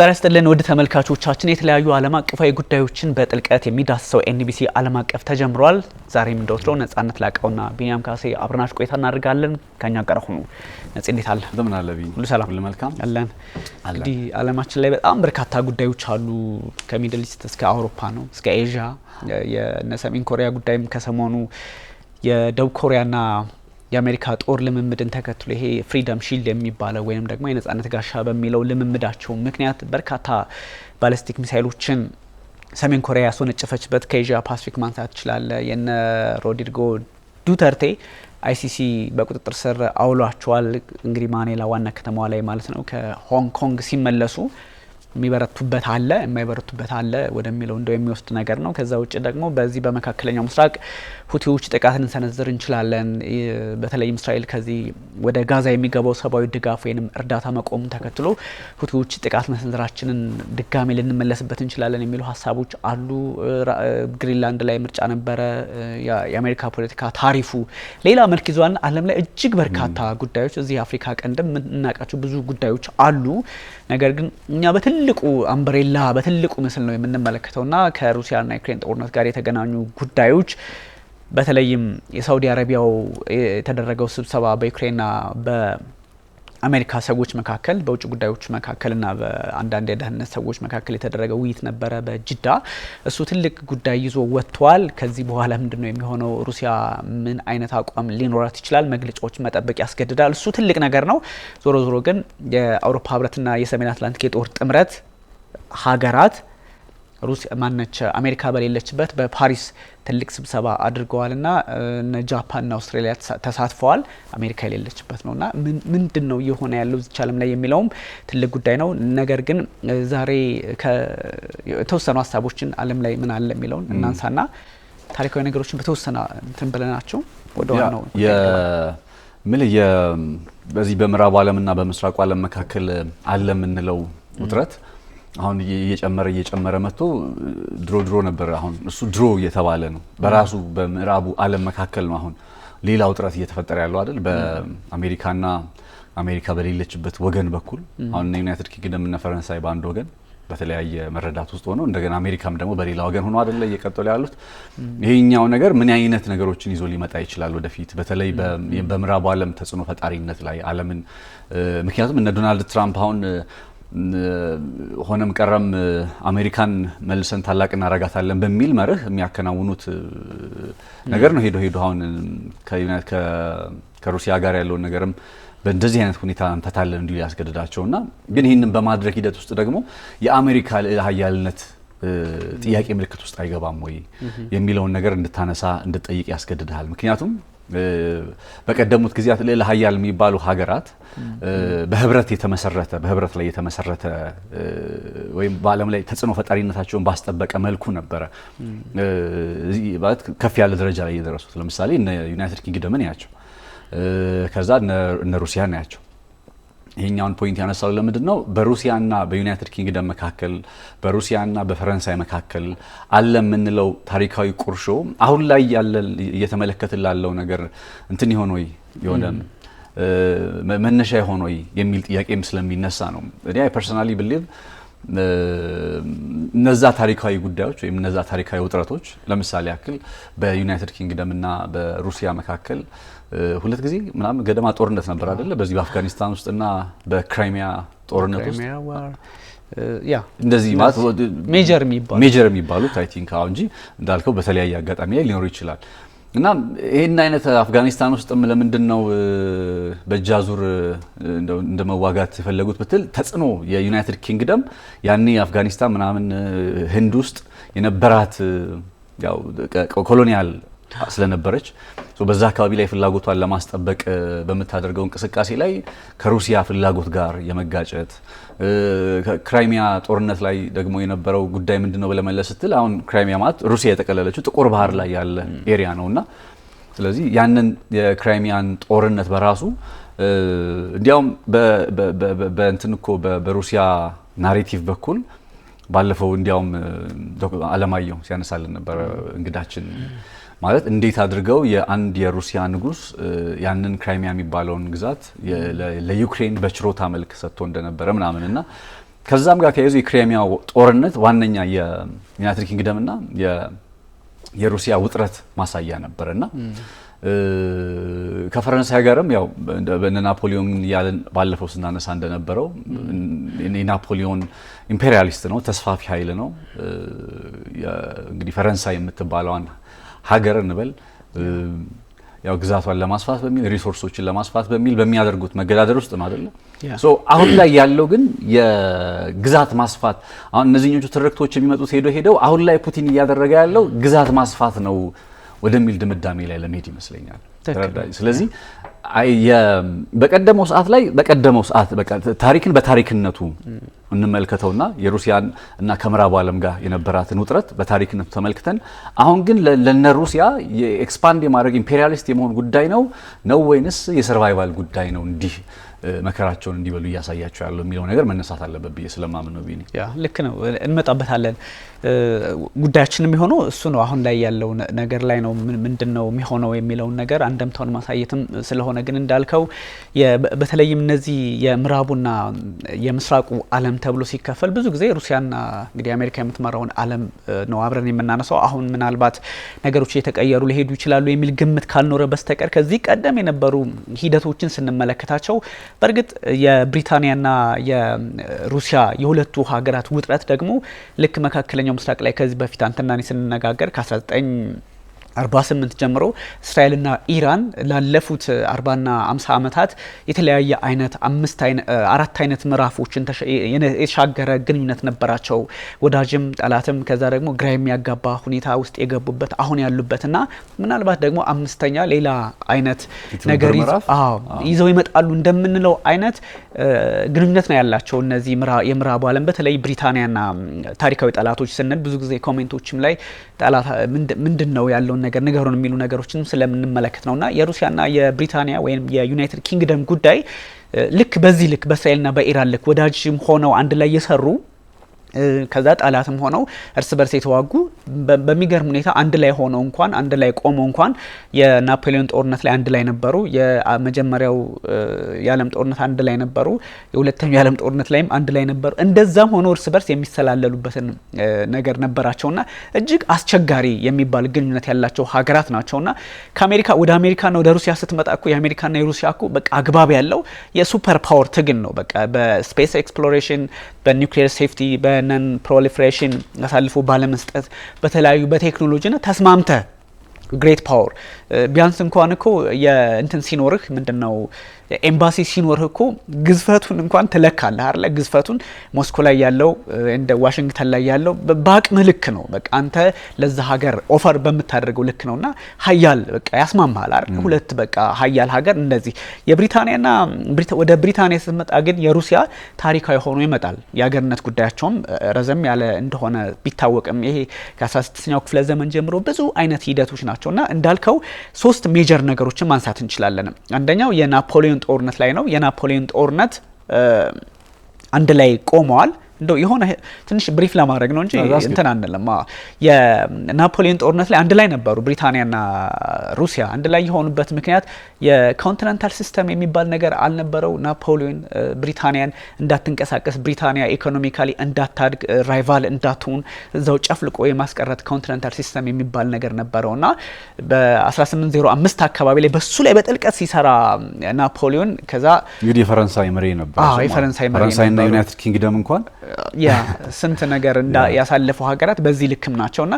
ጤና ይስጥልን ወደ ተመልካቾቻችን የተለያዩ ዓለም አቀፋዊ ጉዳዮችን በጥልቀት የሚዳስሰው ኤንቢሲ ዓለም አቀፍ ተጀምሯል። ዛሬም እንደወትሮው ነጻነት ላቀውና ቢኒያም ካሴ አብረናችሁ ቆይታ እናደርጋለን። ከኛ ጋር ሆኑ። ነጽ እንዴት አለ? እንደምን አለ ቢኒ? ሁሉ ሰላም? ሁሉ መልካም አለን። እንግዲህ ዓለማችን ላይ በጣም በርካታ ጉዳዮች አሉ። ከሚድል ኢስት እስከ አውሮፓ ነው፣ እስከ ኤዥያ። የሰሜን ኮሪያ ጉዳይም ከሰሞኑ የደቡብ ኮሪያና የአሜሪካ ጦር ልምምድን ተከትሎ ይሄ ፍሪደም ሺልድ የሚባለው ወይንም ደግሞ የነጻነት ጋሻ በሚለው ልምምዳቸው ምክንያት በርካታ ባሊስቲክ ሚሳይሎችን ሰሜን ኮሪያ ያስወነጨፈችበት ከኤዥያ ፓሲፊክ ማንሳት ይችላል። የነ ሮድሪጎ ዱተርቴ አይሲሲ በቁጥጥር ስር አውሏቸዋል። እንግዲህ ማኒላ ዋና ከተማዋ ላይ ማለት ነው። ከሆንግ ኮንግ ሲመለሱ የሚበረቱበት አለ የማይበረቱበት አለ ወደሚለው እንደው የሚወስድ ነገር ነው። ከዛ ውጭ ደግሞ በዚህ በመካከለኛው ምስራቅ ሁቲዎች ጥቃትን ሰነዝር እንችላለን። በተለይም እስራኤል ከዚህ ወደ ጋዛ የሚገባው ሰብአዊ ድጋፍ ወይንም እርዳታ መቆም ተከትሎ ሁቲዎች ጥቃት መሰንዘራችንን ድጋሚ ልንመለስበት እንችላለን የሚሉ ሀሳቦች አሉ። ግሪንላንድ ላይ ምርጫ ነበረ። የአሜሪካ ፖለቲካ ታሪፉ ሌላ መልክ ይዟል። ዓለም ላይ እጅግ በርካታ ጉዳዮች እዚህ አፍሪካ ቀንድም የምናውቃቸው ብዙ ጉዳዮች አሉ። ነገር ግን እኛ በትልቁ አምብሬላ በትልቁ ምስል ነው የምንመለከተውና ከሩሲያና ዩክሬን ጦርነት ጋር የተገናኙ ጉዳዮች በተለይም የሳውዲ አረቢያው የተደረገው ስብሰባ በዩክሬንና በአሜሪካ ሰዎች መካከል በውጭ ጉዳዮች መካከልና በአንዳንድ የደህንነት ሰዎች መካከል የተደረገ ውይይት ነበረ በጅዳ። እሱ ትልቅ ጉዳይ ይዞ ወጥቷል። ከዚህ በኋላ ምንድነው የሚሆነው? ሩሲያ ምን አይነት አቋም ሊኖራት ይችላል? መግለጫዎች መጠበቅ ያስገድዳል። እሱ ትልቅ ነገር ነው። ዞሮ ዞሮ ግን የአውሮፓ ህብረትና የሰሜን አትላንቲክ የጦር ጥምረት ሀገራት ሩሲያ ማነች አሜሪካ በሌለችበት በፓሪስ ትልቅ ስብሰባ አድርገዋልና እነ ጃፓንና አውስትራሊያ ተሳትፈዋል። አሜሪካ የሌለችበት ነውና ምንድነው የሆነ ያለው እዚህ ዓለም ላይ የሚለውም ትልቅ ጉዳይ ነው። ነገር ግን ዛሬ የተወሰኑ ሀሳቦችን ዓለም ላይ ምን አለ የሚለውን እናንሳና ታሪካዊ ነገሮችን በተወሰነ እንትን ብለናቸው ወደ ዋናው በዚህ በምዕራብ ዓለምና በምስራቁ ዓለም መካከል አለ የምንለው ውጥረት አሁን እየጨመረ መጥቶ ድሮ ነበር። አሁን እሱ ድሮ እየተባለ ነው። በራሱ በምዕራቡ ዓለም መካከል ነው አሁን ሌላ ውጥረት እየተፈጠረ ያለው አይደል? በአሜሪካና አሜሪካ በሌለችበት ወገን በኩል አሁን ዩናይትድ ኪንግደም እና ፈረንሳይ በአንድ ወገን በተለያየ መረዳት ውስጥ ሆነው እንደገና አሜሪካም ደግሞ በሌላ ወገን ሆኖ አይደል እየቀጠሉ ያሉት። ይሄኛው ነገር ምን አይነት ነገሮችን ይዞ ሊመጣ ይችላል ወደፊት በተለይ በምዕራቡ ዓለም ተጽዕኖ ፈጣሪነት ላይ ዓለምን ምክንያቱም እነ ዶናልድ ትራምፕ አሁን ሆነም ቀረም አሜሪካን መልሰን ታላቅ እናረጋታለን በሚል መርህ የሚያከናውኑት ነገር ነው። ሄዶ አሁን ከሩሲያ ጋር ያለውን ነገርም በእንደዚህ አይነት ሁኔታ እንፈታለን እንዲሉ ያስገድዳቸውና ግን ይህንን በማድረግ ሂደት ውስጥ ደግሞ የአሜሪካ ኃያልነት ጥያቄ ምልክት ውስጥ አይገባም ወይ የሚለውን ነገር እንድታነሳ እንድትጠይቅ ያስገድዳል። ምክንያቱም በቀደሙት ጊዜያት ሌላ ኃያል የሚባሉ ሀገራት በህብረት ላይ የተመሰረተ ወይም በዓለም ላይ ተጽዕኖ ፈጣሪነታቸውን ባስጠበቀ መልኩ ነበረ ከፍ ያለ ደረጃ ላይ የደረሱት። ለምሳሌ እነ ዩናይትድ ኪንግደምን ያቸው ከዛ እነ ሩሲያን ያቸው። ይሄኛውን ፖይንት ያነሳው ለምንድን ነው? በሩሲያና በዩናይትድ ኪንግደም መካከል በሩሲያና በፈረንሳይ መካከል አለ የምንለው ታሪካዊ ቁርሾ አሁን ላይ ያለ እየተመለከትን ላለው ነገር እንትን ይሆን ወይ የሆነ መነሻ ይሆን ወይ የሚል ጥያቄም ስለሚነሳ ነው። እኔ ፐርሰናሊ ብሊቭ እነዛ ታሪካዊ ጉዳዮች ወይም እነዛ ታሪካዊ ውጥረቶች ለምሳሌ ያክል በዩናይትድ ኪንግደም እና በሩሲያ መካከል ሁለት ጊዜ ምናምን ገደማ ጦርነት ነበር አይደለ? በዚህ በአፍጋኒስታን ውስጥና በክራይሚያ ጦርነት ውስጥ እንደዚህ ማለት ሜጀር የሚባሉት አይ ቲንክ አሁን እንጂ እንዳልከው በተለያየ አጋጣሚ ላይ ሊኖር ይችላል። እና ይሄን አይነት አፍጋኒስታን ውስጥም ለምንድን ነው በጃዙር እንደመዋጋት የፈለጉት ብትል ተጽዕኖ የዩናይትድ ኪንግደም ያኔ አፍጋኒስታን ምናምን ህንድ ውስጥ የነበራት ያው ኮሎኒያል ስለነበረች በዛ አካባቢ ላይ ፍላጎቷን ለማስጠበቅ በመታደርገው እንቅስቃሴ ላይ ከሩሲያ ፍላጎት ጋር የመጋጨት ክራይሚያ ጦርነት ላይ ደግሞ የነበረው ጉዳይ ምንድነው ብለመለስ ስትል አሁን ክራይሚያ ማለት ሩሲያ የጠቀለለችው ጥቁር ባህር ላይ ያለ ኤሪያ ነውና ስለዚህ ያንን የክራይሚያን ጦርነት በራሱ እንዲያውም በእንትን እኮ በሩሲያ ናሬቲቭ በኩል ባለፈው እንዲያውም አለማየሁ ሲያነሳልን ነበር እንግዳችን ማለት እንዴት አድርገው የአንድ የሩሲያ ንጉስ ያንን ክራይሚያ የሚባለውን ግዛት ለዩክሬን በችሮታ መልክ ሰጥቶ እንደነበረ ምናምንና ከዛም ጋር ተያይዞ የክሪሚያው ጦርነት ዋነኛ የዩናይትድ ኪንግደምና የሩሲያ ውጥረት ማሳያ ነበርና ከፈረንሳይ ጋርም ያው በናፖሊዮን ያለን ባለፈው ስናነሳ እንደነበረው ናፖሊዮን ኢምፔሪያሊስት ነው፣ ተስፋፊ ኃይል ነው። እንግዲህ ፈረንሳይ የምትባለዋን ሀገር እንበል ያው ግዛቷን ለማስፋት በሚል ሪሶርሶችን ለማስፋት በሚል በሚያደርጉት መገዳደር ውስጥ ነው አይደል? ሶ አሁን ላይ ያለው ግን የግዛት ማስፋት አሁን እነዚህኞቹ ትርክቶች የሚመጡት ሄደው አሁን ላይ ፑቲን እያደረገ ያለው ግዛት ማስፋት ነው ወደሚል ድምዳሜ ላይ ለመሄድ ይመስለኛል። ስለዚህ በቀደመው ሰዓት በቃ ታሪክን በታሪክነቱ እንመልከተውና የሩሲያን እና ከምዕራቡ ዓለም ጋር የነበራትን ውጥረት በታሪክነቱ ተመልክተን አሁን ግን ለነ ሩሲያ የኤክስፓንድ የማድረግ ኢምፔሪያሊስት የመሆን ጉዳይ ነው ወይንስ የሰርቫይቫል ጉዳይ ነው እንዲህ መከራቸውን እንዲበሉ እያሳያቸው ያለው የሚለው ነገር መነሳት አለበት ብዬ ስለማምን ነው። ቢኒ ያ ልክ ነው፣ እንመጣበታለን። ጉዳያችን የሚሆነው እሱ ነው። አሁን ላይ ያለው ነገር ላይ ነው ምንድነው የሚሆነው የሚለውን ነገር አንደምታውን ማሳየትም ስለሆነ ግን እንዳልከው በተለይም እነዚህ የምዕራቡና የምስራቁ ዓለም ተብሎ ሲከፈል ብዙ ጊዜ ሩሲያና እንግዲህ አሜሪካ የምትመራውን ዓለም ነው አብረን የምናነሳው። አሁን ምናልባት ነገሮች እየተቀየሩ ሊሄዱ ይችላሉ የሚል ግምት ካልኖረ በስተቀር ከዚህ ቀደም የነበሩ ሂደቶችን ስንመለከታቸው በእርግጥ የብሪታንያና የሩሲያ የሁለቱ ሀገራት ውጥረት ደግሞ ልክ መካከለኛው ምስራቅ ላይ ከዚህ በፊት አንተና እኔ ስንነጋገር ከ1948 ጀምሮ እስራኤልና ኢራን ላለፉት 40ና 50 ዓመታት የተለያየ አይነት አራት አይነት ምዕራፎችን የተሻገረ ግንኙነት ነበራቸው። ወዳጅም ጠላትም፣ ከዛ ደግሞ ግራ የሚያጋባ ሁኔታ ውስጥ የገቡበት አሁን ያሉበትና ምናልባት ደግሞ አምስተኛ ሌላ አይነት ነገር ይዘው ይመጣሉ እንደምንለው አይነት ግንኙነት ነው ያላቸው እነዚህ የምዕራቡ ዓለም በተለይ ብሪታንያና ታሪካዊ ጠላቶች ስንል ብዙ ጊዜ ኮሜንቶችም ላይ ጠላት ምንድነው ያለው ነገር ነገሩን የሚሉ ነገሮችን ስለምንመለከት ነውና የሩሲያና የብሪታንያ ወይም የዩናይትድ ኪንግደም ጉዳይ ልክ በዚህ ልክ በእስራኤልና በኢራን ልክ ወዳጅም ሆነው አንድ ላይ የሰሩ ከዛ ጠላትም ሆነው እርስ በርስ የተዋጉ በሚገርም ሁኔታ አንድ ላይ ሆነው እንኳን አንድ ላይ ቆመው እንኳን የናፖሊዮን ጦርነት ላይ አንድ ላይ ነበሩ። የመጀመሪያው የዓለም ጦርነት አንድ ላይ ነበሩ። የሁለተኛው የዓለም ጦርነት ላይም አንድ ላይ ነበሩ። እንደዛም ሆነው እርስ በርስ የሚሰላለሉበትን ነገር ነበራቸውና እጅግ አስቸጋሪ የሚባል ግንኙነት ያላቸው ሀገራት ናቸውና ከአሜሪካ ወደ አሜሪካና ወደ ሩሲያ ስትመጣ እኮ የአሜሪካና የሩሲያ እኮ በቃ አግባብ ያለው የሱፐር ፓወር ትግል ነው። በቃ በስፔስ ኤክስፕሎሬሽን፣ በኒውክሊየር ሴፍቲ፣ በነን ፕሮሊፌሬሽን አሳልፎ ባለመስጠት በተለያዩ በቴክኖሎጂና ተስማምተ ግሬት ፓወር ቢያንስ እንኳን እኮ የእንትን ሲኖርህ ምንድነው ኤምባሲ ሲኖርህ እኮ ግዝፈቱን እንኳን ትለካለህ አይደል? ግዝፈቱን ሞስኮ ላይ ያለው እንደ ዋሽንግተን ላይ ያለው በአቅምህ ልክ ነው። በቃ አንተ ለዛ ሀገር ኦፈር በምታደርገው ልክ ነውና ሀያል በቃ ያስማማሃል አይደል? ሁለት በቃ ሀያል ሀገር እንደዚህ የብሪታንያና ወደ ብሪታንያ ስትመጣ ግን የሩሲያ ታሪካዊ ሆኖ ይመጣል። የሀገርነት ጉዳያቸውም ረዘም ያለ እንደሆነ ቢታወቅም ይሄ ከ16ኛው ክፍለ ዘመን ጀምሮ ብዙ አይነት ሂደቶች ናቸውና እንዳልከው ሶስት ሜጀር ነገሮችን ማንሳት እንችላለን። አንደኛው የናፖሊዮን ጦርነት ላይ ነው። የናፖሊዮን ጦርነት አንድ ላይ ቆመዋል። እንደው የሆነ ትንሽ ብሪፍ ለማድረግ ነው እንጂ እንትን አንልም። የናፖሊዮን ጦርነት ላይ አንድ ላይ ነበሩ ብሪታንያና ሩሲያ። አንድ ላይ የሆኑበት ምክንያት የኮንቲኔንታል ሲስተም የሚባል ነገር አልነበረው። ናፖሊዮን ብሪታንያን እንዳትንቀሳቀስ፣ ብሪታንያ ኢኮኖሚካሊ እንዳታድግ፣ ራይቫል እንዳትሆን እዛው ጨፍልቆ የማስቀረት ኮንቲኔንታል ሲስተም የሚባል ነገር ነበረውና በ1805 አካባቢ ላይ በሱ ላይ በጥልቀት ሲሰራ ናፖሊዮን ከዛ እንግዲህ የፈረንሳይ መሪ ነበር። ፈረንሳይና ዩናይትድ ኪንግደም እንኳን ያ ስንት ነገር ያሳለፉ ሀገራት በዚህ ልክም ናቸውና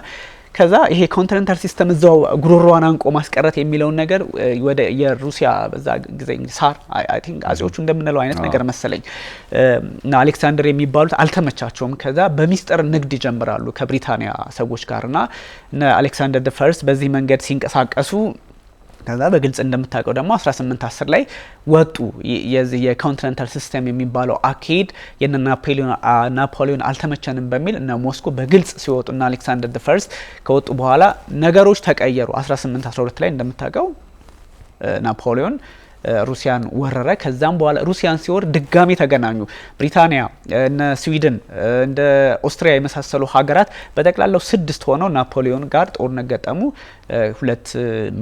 ከዛ ይሄ ኮንቲኔንታል ሲስተም እዛው ጉሮሮዋን አንቆ ማስቀረት የሚለውን ነገር ወደ የሩሲያ በዛ ጊዜ ሳር አይ ቲንክ አጼዎቹ እንደምንለው አይነት ነገር መሰለኝ እና አሌክሳንደር የሚባሉት አልተመቻቸውም። ከዛ በሚስጥር ንግድ ይጀምራሉ ከብሪታንያ ሰዎች ጋርና አሌክሳንደር ዘ ፈርስት በዚህ መንገድ ሲንቀሳቀሱ ከዛ በግልጽ እንደምታውቀው ደግሞ 1810 ላይ ወጡ። የዚህ የኮንቲኔንታል ሲስተም የሚባለው አካሄድ የናፖሊዮን አልተመቸንም በሚል እና ሞስኮ በግልጽ ሲወጡና አሌክሳንደር ዘ ፈርስት ከወጡ በኋላ ነገሮች ተቀየሩ። 1812 ላይ እንደምታውቀው ናፖሊዮን ሩሲያን ወረረ። ከዛም በኋላ ሩሲያን ሲወር ድጋሚ ተገናኙ። ብሪታንያ እነ ስዊድን እንደ ኦስትሪያ የመሳሰሉ ሀገራት በጠቅላላው 6 ሆነው ናፖሊዮን ጋር ጦርነት ገጠሙ። ሁለት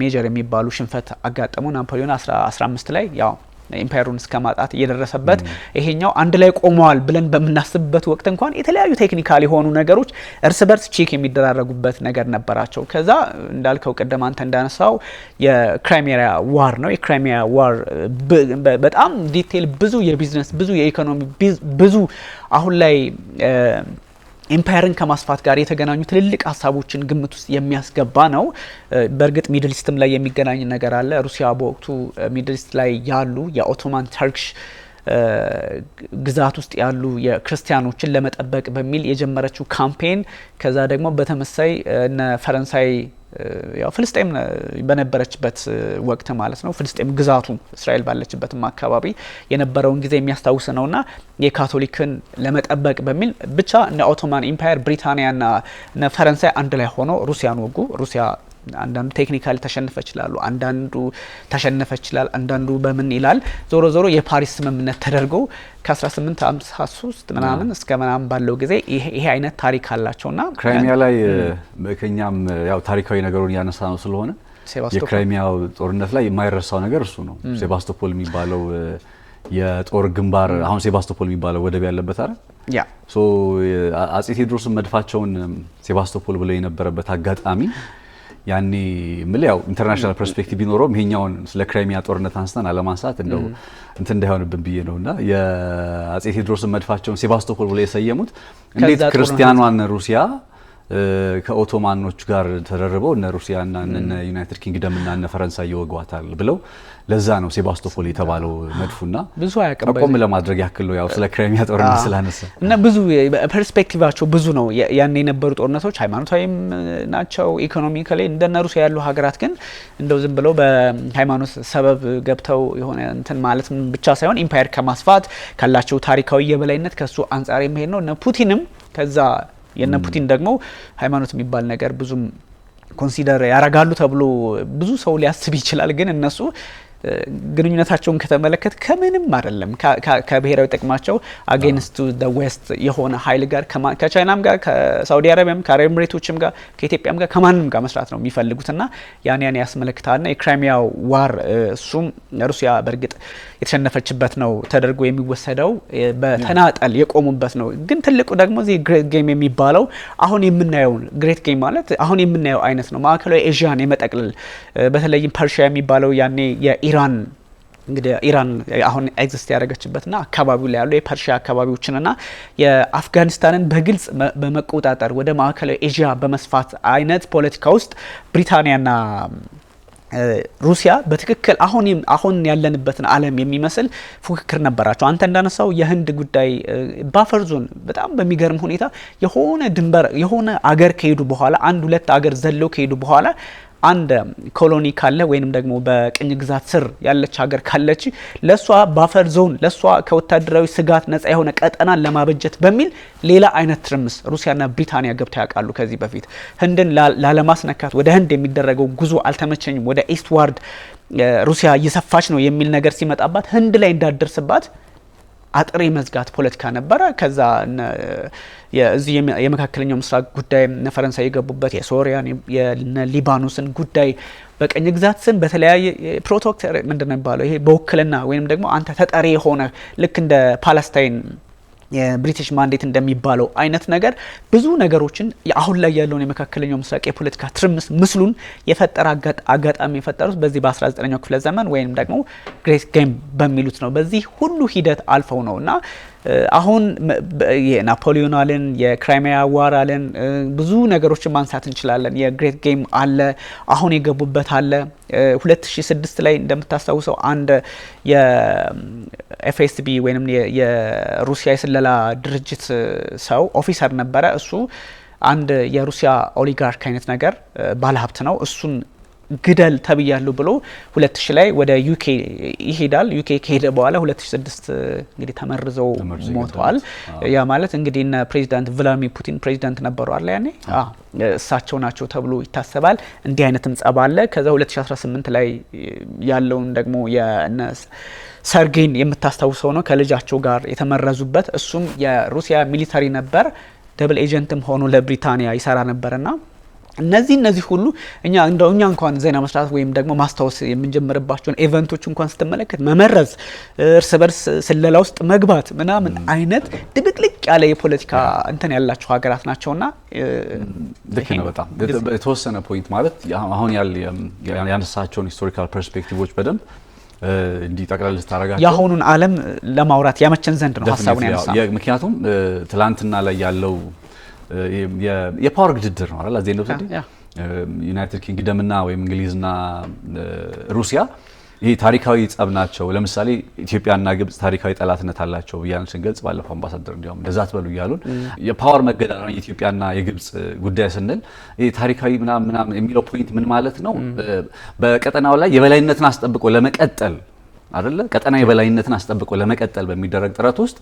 ሜጀር የሚባሉ ሽንፈት አጋጠሙ። ናፖሊዮን 15 ላይ ያው ኢምፓየሩን እስከማጣት እየደረሰበት ይሄኛው አንድ ላይ ቆመዋል ብለን በመናስብበት ወቅት እንኳን የተለያዩ ቴክኒካል የሆኑ ነገሮች እርስ በርስ ቼክ የሚደራረጉበት ነገር ነበራቸው። ከዛ እንዳልከው ቀደም አንተ እንዳነሳው የክራይሚያ ዋር ነው። የክራይሚያ ዋር በጣም ዲቴል ብዙ የቢዝነስ ብዙ የኢኮኖሚ ብዙ አሁን ላይ ኢምፓየርን ከማስፋት ጋር የተገናኙ ትልልቅ ሀሳቦችን ግምት ውስጥ የሚያስገባ ነው። በእርግጥ ሚድል ኢስትም ላይ የሚገናኝ ነገር አለ። ሩሲያ በወቅቱ ሚድል ኢስት ላይ ያሉ የኦቶማን ተርክሽ ግዛት ውስጥ ያሉ የክርስቲያኖችን ለመጠበቅ በሚል የጀመረችው ካምፔን ከዛ ደግሞ በተመሳይ እነ ፈረንሳይ ያው ፍልስጤም በነበረችበት ወቅት ማለት ነው ፍልስጤም ግዛቱ እስራኤል ባለችበትም አካባቢ የነበረውን ጊዜ የሚያስታውስ ነውና የካቶሊክን ለመጠበቅ በሚል ብቻ እነ ኦቶማን ኢምፓየር ብሪታንያና እነ ፈረንሳይ አንድ ላይ ሆኖ ሩሲያን ወጉ። ሩሲያ አንዳንዱ ቴክኒካሊ ተሸነፈ ይችላሉ፣ አንዳንዱ ተሸነፈ ይችላል፣ አንዳንዱ በምን ይላል። ዞሮ ዞሮ የፓሪስ ስምምነት ተደርጎ ከ1853 ምናምን እስከ ምናምን ባለው ጊዜ ይሄ አይነት ታሪክ አላቸውና ክራይሚያ ላይ ከኛም ያው ታሪካዊ ነገሩን ያነሳ ነው ስለሆነ የክራይሚያው ጦርነት ላይ የማይረሳው ነገር እሱ ነው። ሴባስቶፖል የሚባለው የጦር ግንባር አሁን ሴባስቶፖል የሚባለው ወደብ ያለበት አይደል? ያ ሶ አጼ ቴዎድሮስን መድፋቸውን ሴባስቶፖል ብለው የነበረበት አጋጣሚ ያኔ ምን ያው ኢንተርናሽናል ፐርስፔክቲቭ ቢኖረውም ይሄኛውን ስለ ክራይሚያ ጦርነት አንስተን አለማንሳት እንደው እንትን እንዳይሆንብን ብዬ ነውና የአጼ ቴዎድሮስን መድፋቸውን ሴባስቶፖል ብለው የሰየሙት እንዴት ክርስቲያኗን ሩሲያ ከኦቶማኖች ጋር ተደርበው እነ ሩሲያና እነ ዩናይትድ ኪንግደም እና እነ ፈረንሳይ ይወጓታል ብለው ለዛ ነው ሴባስቶፖል የተባለው መድፉና ብዙ አያቀበል ተቆም ለማድረግ ያክል ነው ያው ስለ ክራይሚያ ጦርነት ስላነሳ እና ብዙ ፐርስፔክቲቫቸው ብዙ ነው። ያን የነበሩ ጦርነቶች ሃይማኖታዊም ናቸው። ኢኮኖሚካሊ እንደነ ሩሲያ ያሉ ሀገራት ግን እንደው ዝም ብለው በሃይማኖት ሰበብ ገብተው የሆነ እንትን ማለት ብቻ ሳይሆን ኢምፓየር ከማስፋት ካላቸው ታሪካዊ የበላይነት ከሱ አንጻር የሚሄድ ነው። እነ ፑቲንም ከዛ የነ ፑቲን ደግሞ ሃይማኖት የሚባል ነገር ብዙም ኮንሲደር ያረጋሉ ተብሎ ብዙ ሰው ሊያስብ ይችላል። ግን እነሱ ግንኙነታቸውን ከተመለከተ ከምንም አይደለም ከብሔራዊ ጥቅማቸው አጌንስት ዘ ዌስት የሆነ ኃይል ጋር ከቻይናም ጋር ከሳውዲ አረቢያም ከአረብ ኤሚሬቶችም ጋር ከኢትዮጵያም ጋር ከማንንም ጋር መስራት ነው የሚፈልጉትና ያን ያስመለክታልና የክራይሚያ ዋር እሱም ሩሲያ በእርግጥ የተሸነፈችበት ነው ተደርጎ የሚወሰደው በተናጠል የቆሙበት ነው። ግን ትልቁ ደግሞ እዚህ ግሬት ጌም የሚባለው አሁን የምናየው ግሬት ጌም ማለት አሁን የምናየው አይነት ነው። ማዕከላዊ ኤዥያን የመጠቅለል በተለይም ፐርሺያ የሚባለው ያኔ የኢራን እንግዲህ ኢራን አሁን ኤግዚስት ያደረገችበትና አካባቢው ላይ ያሉ የፐርሺያ አካባቢዎችንና የአፍጋኒስታንን በግልጽ በመቆጣጠር ወደ ማዕከላዊ ኤዥያ በመስፋት አይነት ፖለቲካ ውስጥ ብሪታንያና ሩሲያ በትክክል አሁን ያለንበትን ዓለም የሚመስል ፉክክር ነበራቸው። አንተ እንዳነሳው የህንድ ጉዳይ ባፈር ዞን በጣም በሚገርም ሁኔታ የሆነ ድንበር የሆነ አገር ከሄዱ በኋላ አንድ ሁለት አገር ዘለው ከሄዱ በኋላ አንድ ኮሎኒ ካለ ወይንም ደግሞ በቅኝ ግዛት ስር ያለች ሀገር ካለች ለሷ ባፈር ዞን ለሷ ከወታደራዊ ስጋት ነፃ የሆነ ቀጠናን ለማበጀት በሚል ሌላ አይነት ትርምስ ሩሲያና ብሪታንያ ገብተው ያውቃሉ። ከዚህ በፊት ህንድን ላለማስነካት ወደ ህንድ የሚደረገው ጉዞ አልተመቸኝም፣ ወደ ኢስትዋርድ ሩሲያ እየሰፋች ነው የሚል ነገር ሲመጣባት ህንድ ላይ እንዳደርስባት አጥሬ መዝጋት ፖለቲካ ነበረ። ከዛ የዚህ የመካከለኛው ምስራቅ ጉዳይ ፈረንሳይ የገቡበት የሶሪያን የሊባኖስን ጉዳይ በቀኝ ግዛት ስም በተለያየ ፕሮቶክተር ምንድነው የሚባለው ይሄ በውክልና ወይንም ደግሞ አንተ ተጠሪ የሆነ ልክ እንደ ፓለስታይን የብሪቲሽ ማንዴት እንደሚባለው አይነት ነገር ብዙ ነገሮችን አሁን ላይ ያለውን የመካከለኛው ምስራቅ የፖለቲካ ትርምስ ምስሉን የፈጠረ አጋጣሚ የፈጠሩት በዚህ በ19ኛው ክፍለ ዘመን ወይንም ደግሞ ግሬት ጌም በሚሉት ነው። በዚህ ሁሉ ሂደት አልፈው ነውና አሁን የናፖሊዮን አለን የክራይሚያ ዋር አለን ብዙ ነገሮችን ማንሳት እንችላለን። የግሬት ጌም አለ፣ አሁን የገቡበት አለ። 2006 ላይ እንደምታስታውሰው አንድ የኤፍኤስቢ ወይንም የሩሲያ የስለላ ድርጅት ሰው ኦፊሰር ነበረ። እሱ አንድ የሩሲያ ኦሊጋርክ አይነት ነገር ባለሀብት ነው። እሱን ግደል ተብያለሁ ብሎ 2000 ላይ ወደ ዩኬ ይሄዳል። ዩኬ ከሄደ በኋላ 2006 እንግዲህ ተመርዘው ሞተዋል። ያ ማለት እንግዲህ እነ ፕሬዚዳንት ቭላድሚር ፑቲን ፕሬዚዳንት ነበሩ አለ ያኔ እሳቸው ናቸው ተብሎ ይታሰባል። እንዲህ አይነትም ጸብ አለ። ከዛ 2018 ላይ ያለውን ደግሞ የነ ሰርጌን የምታስታውሰው ነው ከልጃቸው ጋር የተመረዙበት። እሱም የሩሲያ ሚሊታሪ ነበር፣ ደብል ኤጀንትም ሆኖ ለብሪታንያ ይሰራ ነበርና እነዚህ ሁሉ እኛ እንኳን ዜና መስራት ወይም ደግሞ ማስታወስ የምንጀምርባቸውን ኢቨንቶች እንኳን ስትመለከት መመረዝ፣ እርስ በርስ ስለላ ውስጥ መግባት ምናምን አይነት ድብቅልቅ ያለ የፖለቲካ እንትን ያላቸው ሀገራት ናቸውና ልክ ነው። በጣም የተወሰነ ፖይንት ማለት አሁን ያነሳቸውን ሂስቶሪካል ፐርስፔክቲቮች በደንብ እንዲህ ጠቅላላ ልታረጋቸው የአሁኑን ዓለም ለማውራት ያመቸን ዘንድ ነው ሀሳቡን ያነሳው። ምክንያቱም ትላንትና ላይ ያለው የፓወር ግድድር ነው አይደል? አዘይ ነው ዩናይትድ ኪንግደምና ወይም እንግሊዝና ሩሲያ ይሄ ታሪካዊ ጸብ ናቸው። ለምሳሌ ኢትዮጵያና ግብጽ ታሪካዊ ጠላትነት አላቸው ብያን ስንገልጽ ባለፈው አምባሳደር እንዲያውም እንደዛ ትበሉ እያሉን የፓወር መገዳደር የኢትዮጵያና የግብጽ ጉዳይ ስንል ይሄ ታሪካዊ ምናምን የሚለው ፖይንት ምን ማለት ነው? በቀጠናው ላይ የበላይነትን አስጠብቆ ለመቀጠል አይደለ? ቀጠናዊ የበላይነትን አስጠብቆ ለመቀጠል በሚደረግ ጥረት ውስጥ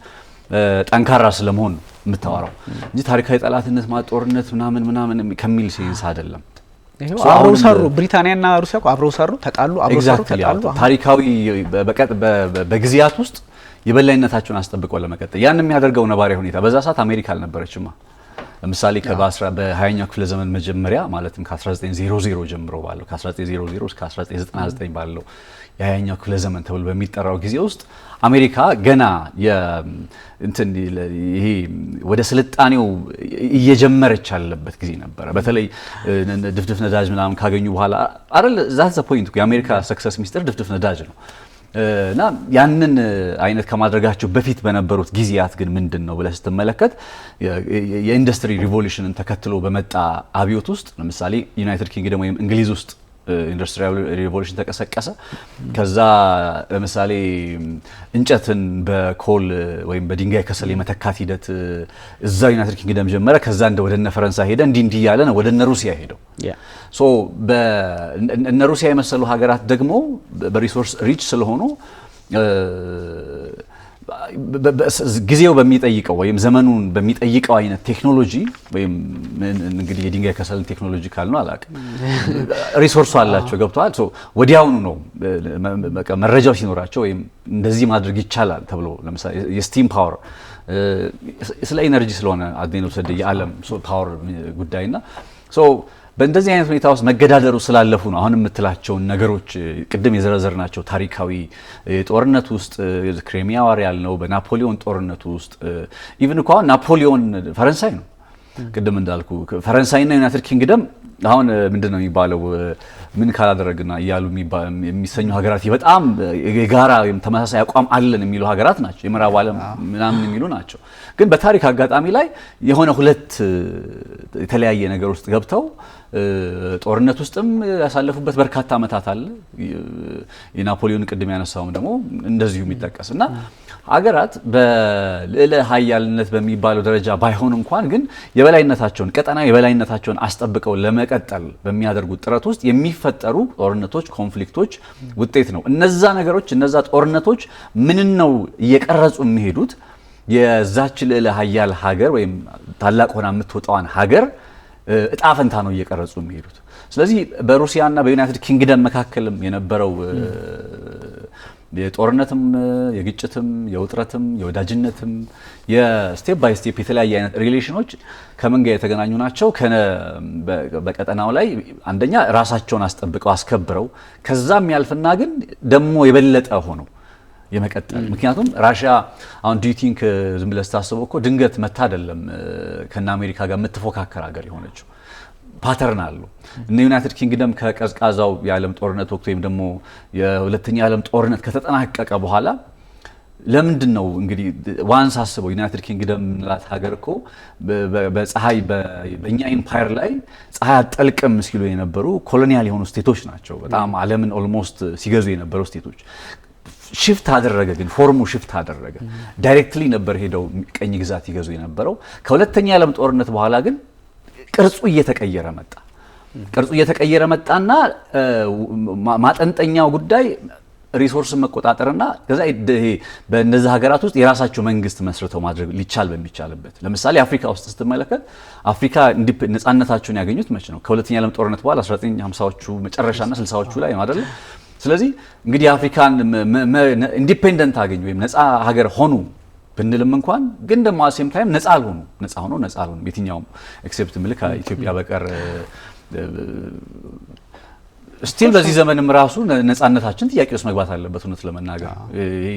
ጠንካራ ስለመሆን የምታወራው እንጂ ታሪካዊ ጠላትነት ጦርነት ምናምን ከሚል ሴንስ አይደለም። አብረው ሰሩ። ብሪታንያና ሩሲያ አብረው ሰሩ፣ ተጣሉ፣ አብረው ሰሩ፣ ተጣሉ። ታሪካዊ በጊዜያት ውስጥ የበላይነታቸውን አስጠብቀው ለመቀጠል ያን የሚያደርገው ነባራዊ ሁኔታ በዛ ሰዓት አሜሪካ አልነበረችማ። ለምሳሌ በ20ኛው ክፍለ ዘመን መጀመሪያ ማለትም ከ1900 ጀምሮ ባለው ከ1900 እስከ 1999 ባለው የ20ኛው ክፍለ ዘመን ተብሎ በሚጠራው ጊዜ ውስጥ አሜሪካ ገና ይሄ ወደ ስልጣኔው እየጀመረች ያለበት ጊዜ ነበረ። በተለይ ድፍድፍ ነዳጅ ምናምን ካገኙ በኋላ አይደል ዛትስ ፖይንት የአሜሪካ ሰክሰስ ሚስጥር ድፍድፍ ነዳጅ ነው። እና ያንን አይነት ከማድረጋቸው በፊት በነበሩት ጊዜያት ግን ምንድነው ብለህ ስትመለከት የኢንዱስትሪ ሪቮሉሽንን ተከትሎ በመጣ አብዮት ውስጥ ለምሳሌ ዩናይትድ ኪንግደም ወይም እንግሊዝ ውስጥ ኢንዱስትሪያል ሪቮሉሽን ተቀሰቀሰ። ከዛ ለምሳሌ እንጨትን በኮል ወይም በድንጋይ ከሰል የመተካት ሂደት እዛ ዩናይትድ ኪንግደም ጀመረ። ከዛ ወደነ ፈረንሳይ ሄደ። እንዲህ ያለ ነው ወደነ ሩሲያ ሄደው። ሶ በእነ ሩሲያ የመሰሉ ሀገራት ደግሞ በሪሶርስ ሪች ስለሆኑ ጊዜው በሚጠይቀው ወይም ዘመኑን በሚጠይቀው አይነት ቴክኖሎጂ ወይም እንግዲህ የድንጋይ ከሰል ቴክኖሎጂ ካልነው አላውቅም፣ ሪሶርሱ አላቸው ገብቷል። ሶ ወዲያውኑ ነው መረጃው ሲኖራቸው ወይም እንደዚህ ማድረግ ይቻላል ተብሎ ለምሳሌ የስቲም ፓወር ስለ ኢነርጂ ስለሆነ አድኔው ሰደ የዓለም ፓወር ጉዳይና ሶ በእንደዚህ አይነት ሁኔታ ውስጥ መገዳደሩ ስላለፉ ነው አሁን የምትላቸውን ነገሮች ቅድም የዘረዘርናቸው ታሪካዊ ጦርነት ውስጥ ክሬሚያ ዋር ያልነው በናፖሊዮን ጦርነት ውስጥ ኢቭን እንኳን ናፖሊዮን ፈረንሳይ ነው። ቅድም እንዳልኩ ፈረንሳይና ዩናይትድ ኪንግደም አሁን ምንድነው የሚባለው ምን ካላደረግና እያሉ የሚሰኙ ሀገራት በጣም የጋራ ወይም ተመሳሳይ አቋም አለን የሚሉ ሀገራት ናቸው። የምዕራብ ዓለም ምናምን የሚሉ ናቸው። ግን በታሪክ አጋጣሚ ላይ የሆነ ሁለት የተለያየ ነገር ውስጥ ገብተው ጦርነት ውስጥም ያሳለፉበት በርካታ ዓመታት አለ። የናፖሊዮን ቅድም ያነሳውም ደግሞ እንደዚሁ የሚጠቀስና ሀገራት በልዕለ ኃያልነት በሚባለው ደረጃ ባይሆን እንኳን ግን የበላይነታቸውን ቀጠናዊ የበላይነታቸውን አስጠብቀው ለመቀጠል በሚያደርጉት ጥረት ውስጥ የሚፈጠሩ ጦርነቶች፣ ኮንፍሊክቶች ውጤት ነው። እነዛ ነገሮች እነዛ ጦርነቶች ምን ነው እየቀረጹ የሚሄዱት የዛች ልዕለ ኃያል ሀገር ወይም ታላቅ ሆና የምትወጣዋን ሀገር እጣ ፈንታ ነው እየቀረጹ የሚሄዱት። ስለዚህ በሩሲያና በዩናይትድ ኪንግደም መካከልም የነበረው የጦርነትም የግጭትም የውጥረትም የወዳጅነትም የስቴፕ ባይ ስቴፕ የተለያየ አይነት ሪሌሽኖች ከምን ጋር የተገናኙ ናቸው? በቀጠናው ላይ አንደኛ ራሳቸውን አስጠብቀው አስከብረው ከዛም ያልፍና ግን ደግሞ የበለጠ ሆነው የመቀጠል ምክንያቱም ራሽያ አሁን ዱ ዩ ቲንክ ዝም ብለህ ስታስበው እኮ ድንገት መታ አይደለም ከና አሜሪካ ጋር የምትፎካከር ሀገር የሆነችው ፓተርን አሉ። እነ ዩናይትድ ኪንግደም ከቀዝቃዛው የዓለም ጦርነት ወቅት ወይም ደግሞ የሁለተኛ የዓለም ጦርነት ከተጠናቀቀ በኋላ ለምንድን ነው እንግዲህ ዋንስ አስበው ዩናይትድ ኪንግደም ምንላት ሀገር እኮ በፀሐይ በእኛ ኢምፓየር ላይ ፀሐይ አጠልቅም ሲሉ የነበሩ ኮሎኒያል የሆኑ ስቴቶች ናቸው። በጣም ዓለምን ኦልሞስት ሲገዙ የነበሩ ስቴቶች ሽፍት አደረገ። ግን ፎርሙ ሽፍት አደረገ። ዳይሬክትሊ ነበር ሄደው ቀኝ ግዛት ይገዙ የነበረው። ከሁለተኛ የዓለም ጦርነት በኋላ ግን ቅርጹ እየተቀየረ መጣ። ቅርጹ እየተቀየረ መጣና ማጠንጠኛው ጉዳይ ሪሶርስን መቆጣጠርና ከዛ በእነዚህ ሀገራት ውስጥ የራሳቸው መንግስት መስርተው ማድረግ ሊቻል በሚቻልበት ለምሳሌ አፍሪካ ውስጥ ስትመለከት አፍሪካ ነፃነታቸውን ያገኙት መቼ ነው? ከሁለተኛ የዓለም ጦርነት በኋላ 1950ዎቹ መጨረሻና 60ዎቹ ላይ ነው አይደል? ስለዚህ እንግዲህ አፍሪካን ኢንዲፔንደንት አገኙ ወይም ነፃ ሀገር ሆኑ ብንልም እንኳን ግን ደግሞ አሴም ታይም ነፃ አልሆኑ። የትኛውም ኤክሴፕት ምልክ ኢትዮጵያ በቀር ስቲል በዚህ ዘመንም ራሱ ነጻነታችን ጥያቄ ውስጥ መግባት አለበት። እውነት ለመናገር ይሄ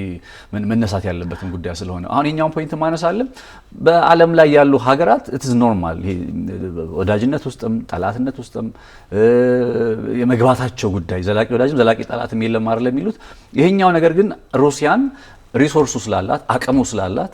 መነሳት ያለበትን ጉዳይ ስለሆነ አሁን የኛውን ፖይንት ማነሳለን። በዓለም ላይ ያሉ ሀገራት ኢትስ ኖርማል ይሄ ወዳጅነት ውስጥም ጠላትነት ውስጥም የመግባታቸው ጉዳይ ዘላቂ ወዳጅም ዘላቂ ጠላትም የለም አይደል የሚሉት። ይሄኛው ነገር ግን ሩሲያን ሪሶርሱ ስላላት አቅሙ ስላላት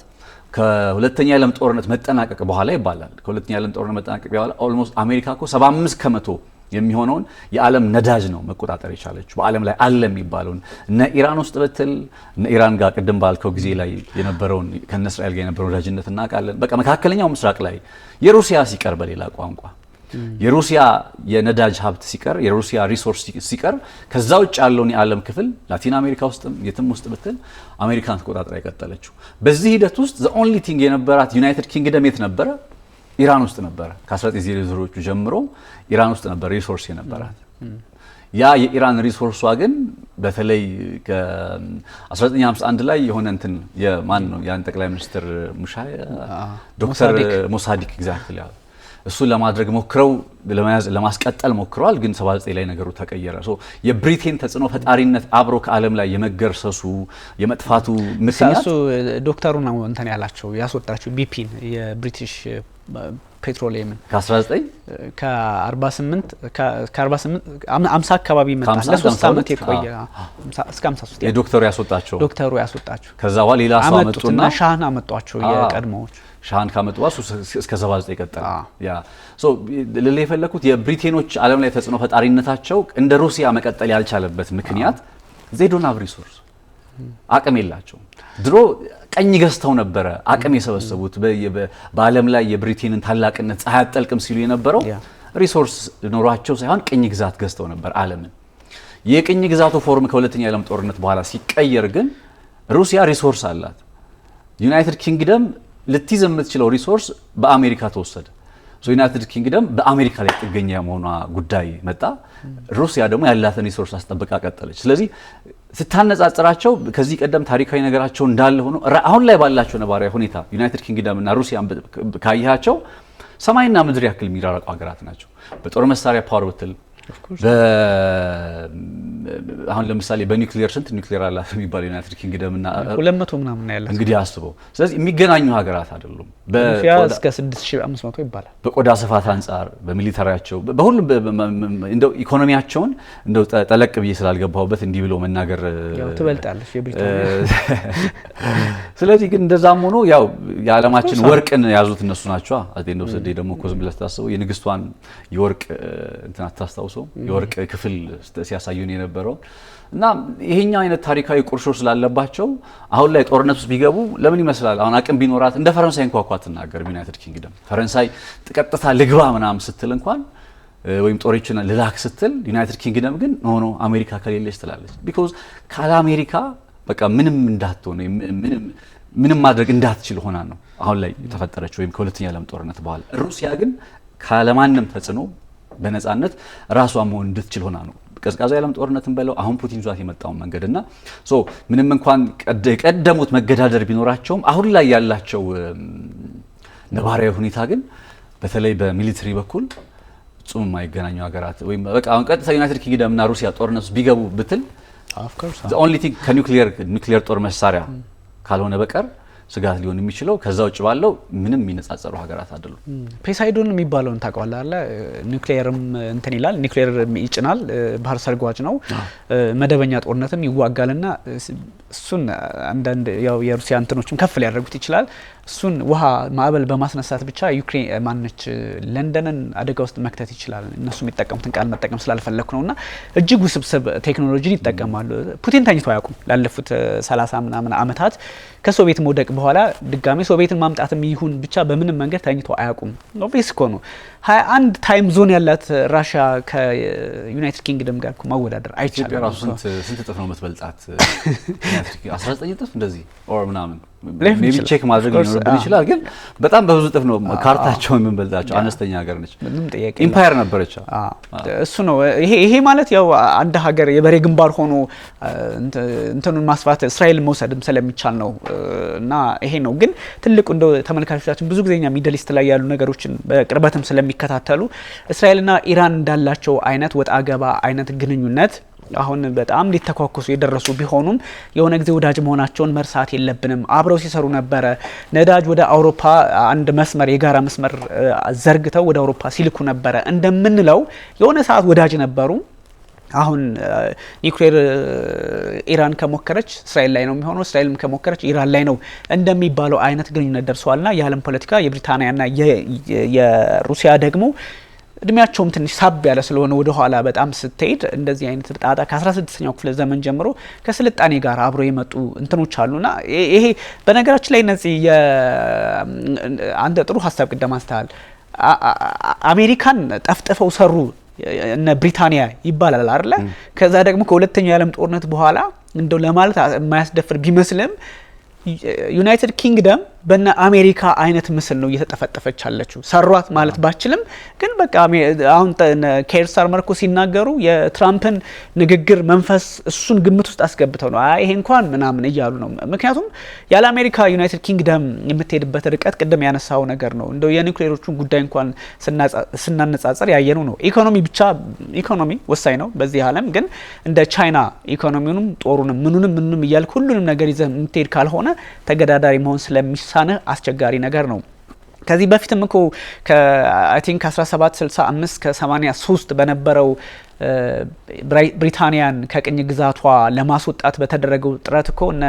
ከሁለተኛ የዓለም ጦርነት መጠናቀቅ በኋላ ይባላል ከሁለተኛ የዓለም ጦርነት መጠናቀቅ በኋላ ኦልሞስት አሜሪካ እኮ 75 ከመቶ የሚሆነውን የዓለም ነዳጅ ነው መቆጣጠር የቻለችው። በዓለም ላይ አለ የሚባለውን እነ ኢራን ውስጥ በትል እነ ኢራን ጋር ቅድም ባልከው ጊዜ ላይ የነበረውን ከነ እስራኤል ጋር የነበረውን ወዳጅነት እናውቃለን። በቃ መካከለኛው ምስራቅ ላይ የሩሲያ ሲቀር በሌላ ቋንቋ የሩሲያ የነዳጅ ሀብት ሲቀር የሩሲያ ሪሶርስ ሲቀር ከዛ ውጭ ያለውን የዓለም ክፍል ላቲን አሜሪካ ውስጥም የትም ውስጥ ብትል አሜሪካን ተቆጣጥራ የቀጠለችው። በዚህ ሂደት ውስጥ ዘ ኦንሊ ቲንግ የነበራት ዩናይትድ ኪንግደም የት ነበረ? ኢራን ውስጥ ነበረ። ከ1900ዎቹ ጀምሮ ኢራን ውስጥ ነበር ሪሶርስ የነበራት። ያ የኢራን ሪሶርሷ ግን በተለይ ከ1951 ላይ የሆነ እንትን የማን ነው ያን ጠቅላይ ሚኒስትር ሙሻይ ዶክተር ሞሳዲክ ኤግዛክትሊ እሱን ለማድረግ ሞክረው ለማስቀጠል ሞክረዋል። ግን 79 ላይ ነገሩ ተቀየረ። ሶ የብሪቴን ተጽዕኖ ፈጣሪነት አብሮ ከዓለም ላይ የመገርሰሱ የመጥፋቱ ምክንያት እሱ ዶክተሩ ነው እንትን ያላቸው ያስወጣቸው ቢፒን የብሪቲሽ ፔትሮሊየምን ከ48 50 አካባቢ መጣ ለ3 አመት የቆየ እስከ 53 የዶክተሩ ያስወጣቸው ከዛ በኋላ ሌላ ሰው አመጡና ሻህን አመጧቸው የቀድሞዎች ሻህን ካመጡ እስከ 79 ቀጠለ። ያ ሶ ለሌላ የፈለኩት የብሪቴኖች ዓለም ላይ ተጽዕኖ ፈጣሪነታቸው እንደ ሩሲያ መቀጠል ያልቻለበት ምክንያት ዜዶና ሪሶርስ አቅም የላቸው። ድሮ ቀኝ ገዝተው ነበረ አቅም የሰበሰቡት በዓለም ላይ የብሪቴንን ታላቅነት ፀሐይ አጠልቅም ሲሉ የነበረው ሪሶርስ ኖሯቸው ሳይሆን ቅኝ ግዛት ገዝተው ነበር ዓለምን። የቅኝ ግዛቱ ፎርም ከሁለተኛ የዓለም ጦርነት በኋላ ሲቀየር ግን ሩሲያ ሪሶርስ አላት። ዩናይትድ ኪንግደም ልትይዝ የምትችለው ሪሶርስ በአሜሪካ ተወሰደ። ሶ ዩናይትድ ኪንግደም በአሜሪካ ላይ ጥገኛ የመሆኗ ጉዳይ መጣ። ሩሲያ ደግሞ ያላትን ሪሶርስ አስጠብቃ ቀጠለች። ስለዚህ ስታነጻጽራቸው ከዚህ ቀደም ታሪካዊ ነገራቸው እንዳለ ሆኖ አሁን ላይ ባላቸው ነባራዊ ሁኔታ ዩናይትድ ኪንግደም እና ሩሲያ ካያቸው ሰማይና ምድር ያክል የሚራራቁ ሀገራት ናቸው። በጦር መሳሪያ ፓወር ብትል አሁን ለምሳሌ በኒውክሊየር ስንት ኒውክሊየር አላት የሚባል ዩናይትድ ኪንግደም እና 200 ምናምን ያለ እንግዲህ አስበው። ስለዚህ የሚገናኙ ሀገራት አይደሉም። በሩሲያ እስከ 6500 ይባላል። በቆዳ ስፋት አንፃር በሚሊታሪያቸው በሁሉም እንደው ኢኮኖሚያቸውን እንደው ጠለቅ ብዬ ስላልገባሁበት እንዲህ ብሎ መናገር ያው ትበልጣለች የብሪታንያ። ስለዚህ ግን እንደዛም ሆኖ ያው የዓለማችን ወርቅን ያዙት እነሱ ናቸው። አጤንዶ ሰዴ ደግሞ ኮዝም ብለህ ታስበው የንግስቷን የወርቅ እንትና ታስታውሰው የወርቅ ክፍል ሲያሳዩን የነበረው እና ይሄኛው አይነት ታሪካዊ ቁርሾ ስላለባቸው አሁን ላይ ጦርነት ውስጥ ቢገቡ ለምን ይመስላል አሁን አቅም ቢኖራት እንደ ፈረንሳይ እንኳን ትናገር ዩናይትድ ኪንግደም ፈረንሳይ ተቀጥታ ልግባ ምናምን ስትል እንኳን ወይም ጦሮችን ልላክ ስትል ዩናይትድ ኪንግደም ግን ኖ አሜሪካ ከሌለች ትላለች። ቢኮዝ ካለ አሜሪካ በቃ ምንም እንዳትሆነ ምንም ማድረግ እንዳትችል ሆና ነው አሁን ላይ የተፈጠረችው ወይም ከሁለተኛ ዓለም ጦርነት በኋላ። ሩሲያ ግን ካለማንም ተጽዕኖ በነጻነት ራሷ መሆን እንድትችል ሆና ነው ቀዝቃዛ የዓለም ጦርነትን በለው አሁን ፑቲን ዟት የመጣውን መንገድና ሶ ምንም እንኳን ቀደሙት መገዳደር ቢኖራቸውም አሁን ላይ ያላቸው ነባራዊ ሁኔታ ግን በተለይ በሚሊተሪ በኩል ጹም የማይገናኙ ሀገራት ወይም በቃ አሁን ቀጥታ ዩናይትድ ኪንግደም እና ሩሲያ ጦርነት ውስጥ ቢገቡ ብትል the only thing ከኒውክሊየር ጦር መሳሪያ ካልሆነ በቀር ስጋት ሊሆን የሚችለው ከዛ ውጭ ባለው ምንም የሚነጻጸሩ ሀገራት አይደሉም። ፔሳይዶን የሚባለውን ታውቀዋለህ አይደል? ኒውክሊየርም እንትን ይላል ኒውክሊየር ይጭናል ባህር ሰርጓጅ ነው መደበኛ ጦርነትም ይዋጋልና እሱን አንዳንድ ያው የሩሲያ እንትኖችም ከፍ ሊያደርጉት ይችላል። እሱን ውሃ ማዕበል በማስነሳት ብቻ ዩክሬን ማነች ለንደንን አደጋ ውስጥ መክተት ይችላል። እነሱ የሚጠቀሙትን ቃል መጠቀም ስላልፈለኩ ነውና እጅግ ውስብስብ ቴክኖሎጂን ይጠቀማሉ። ፑቲን ተኝቶ አያውቁም ላለፉት 30 ምናምን አመታት ከሶቪየት መውደቅ በኋላ ድጋሜ ሶቪየትን ማምጣትም ይሁን ብቻ በምንም መንገድ ተኝቶ አያውቁም። ኦብቪየስ እኮ ነው 21 ታይም ዞን ያላት ራሽያ ከዩናይትድ ኪንግደም ጋር ማወዳደር አይቻልም። ስንት እጥፍ ነው የምትበልጣት? 19 እጥፍ እንደዚህ ኦር ምናምን ሜቢ ቼክ ማድረግ ሊኖርብን ይችላል። ግን በጣም በብዙ ጥፍ ነው ካርታቸውን የምንበልጣቸው። አነስተኛ ሀገር ነች፣ ኢምፓየር ነበረች። እሱ ነው ይሄ ማለት ያው አንድ ሀገር የበሬ ግንባር ሆኖ እንትኑን ማስፋት እስራኤል መውሰድም ስለሚቻል ነው። እና ይሄ ነው ግን ትልቁ እንደው ተመልካቾቻችን ብዙ ጊዜኛ ሚድል ኢስት ላይ ያሉ ነገሮችን በቅርበትም ስለሚከታተሉ እስራኤልና ኢራን እንዳላቸው አይነት ወጣ ገባ አይነት ግንኙነት አሁን በጣም ሊተኳኩሱ የደረሱ ቢሆኑም የሆነ ጊዜ ወዳጅ መሆናቸውን መርሳት የለብንም። አብረው ሲሰሩ ነበረ። ነዳጅ ወደ አውሮፓ አንድ መስመር የጋራ መስመር ዘርግተው ወደ አውሮፓ ሲልኩ ነበረ። እንደምንለው የሆነ ሰዓት ወዳጅ ነበሩ። አሁን ኒውክሌር ኢራን ከሞከረች እስራኤል ላይ ነው የሚሆነው፣ እስራኤልም ከሞከረች ኢራን ላይ ነው እንደሚባለው አይነት ግንኙነት ደርሷልና የዓለም ፖለቲካ የብሪታንያና የሩሲያ ደግሞ እድሜያቸውም ትንሽ ሳብ ያለ ስለሆነ ወደ ኋላ በጣም ስትሄድ እንደዚህ አይነት ጣጣ ከ16ኛው ክፍለ ዘመን ጀምሮ ከስልጣኔ ጋር አብሮ የመጡ እንትኖች አሉና ይሄ በነገራችን ላይ እነዚህ አንተ ጥሩ ሀሳብ ቅድም አንስተሃል። አሜሪካን ጠፍጥፈው ሰሩ እነ ብሪታንያ ይባላል አይደል? ከዛ ደግሞ ከሁለተኛው የዓለም ጦርነት በኋላ እንደው ለማለት የማያስደፍር ቢመስልም ዩናይትድ ኪንግደም በእነ አሜሪካ አይነት ምስል ነው እየተጠፈጠፈች ያለችው። ሰሯት ማለት ባችልም ግን በቃ አሁን ኬር ስታርመር እኮ ሲናገሩ የትራምፕን ንግግር መንፈስ እሱን ግምት ውስጥ አስገብተው ነው ይሄ እንኳን ምናምን እያሉ ነው። ምክንያቱም ያለ አሜሪካ ዩናይትድ ኪንግደም የምትሄድበት ርቀት ቅድም ያነሳው ነገር ነው። እንደው የኒውክሌሮቹን ጉዳይ እንኳን ስናነጻጸር ያየነው ነው። ኢኮኖሚ ወሳኝ ነው በዚህ ዓለም። ግን እንደ ቻይና ኢኮኖሚውንም ጦሩንም ምኑንም እያልክ ሁሉንም ነገር ይዘህ የምትሄድ ካልሆነ ተገዳዳሪ መሆን ስለሚሳነህ አስቸጋሪ ነገር ነው። ከዚህ በፊትም እኮ አይ ቲንክ 1765 ከ83 በነበረው ብሪታንያን ከቅኝ ግዛቷ ለማስወጣት በተደረገው ጥረት እኮ እነ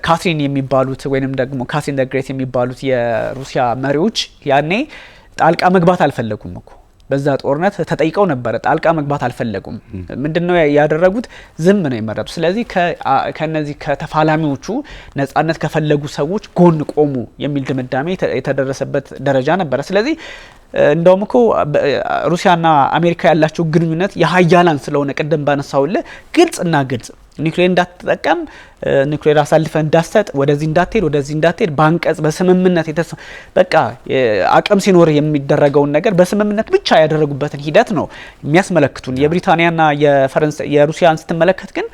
ካትሪን የሚባሉት ወይንም ደግሞ ካትሪን ዘ ግሬት የሚባሉት የሩሲያ መሪዎች ያኔ ጣልቃ መግባት አልፈለጉም እኮ። በዛ ጦርነት ተጠይቀው ነበረ፣ ጣልቃ መግባት አልፈለጉም። ምንድነው ያደረጉት? ዝም ነው የመረጡ። ስለዚህ ከነዚህ ከተፋላሚዎቹ ነጻነት ከፈለጉ ሰዎች ጎን ቆሙ የሚል ድምዳሜ የተደረሰበት ደረጃ ነበረ። ስለዚህ እንደውም እኮ ሩሲያና አሜሪካ ያላቸው ግንኙነት የሀያላን ስለሆነ ቅድም ባነሳውልህ ግልጽና ግልጽ ኒውክሌር እንዳትጠቀም፣ ኒውክሌር አሳልፈ እንዳትሰጥ፣ ወደዚህ እንዳትሄድ በአንቀጽ በስምምነት በቃ አቅም ሲኖር የሚደረገውን ነገር በስምምነት ብቻ ያደረጉበትን ሂደት ነው የሚያስመለክቱን። የብሪታንያና የሩሲያን ስትመለከት ግን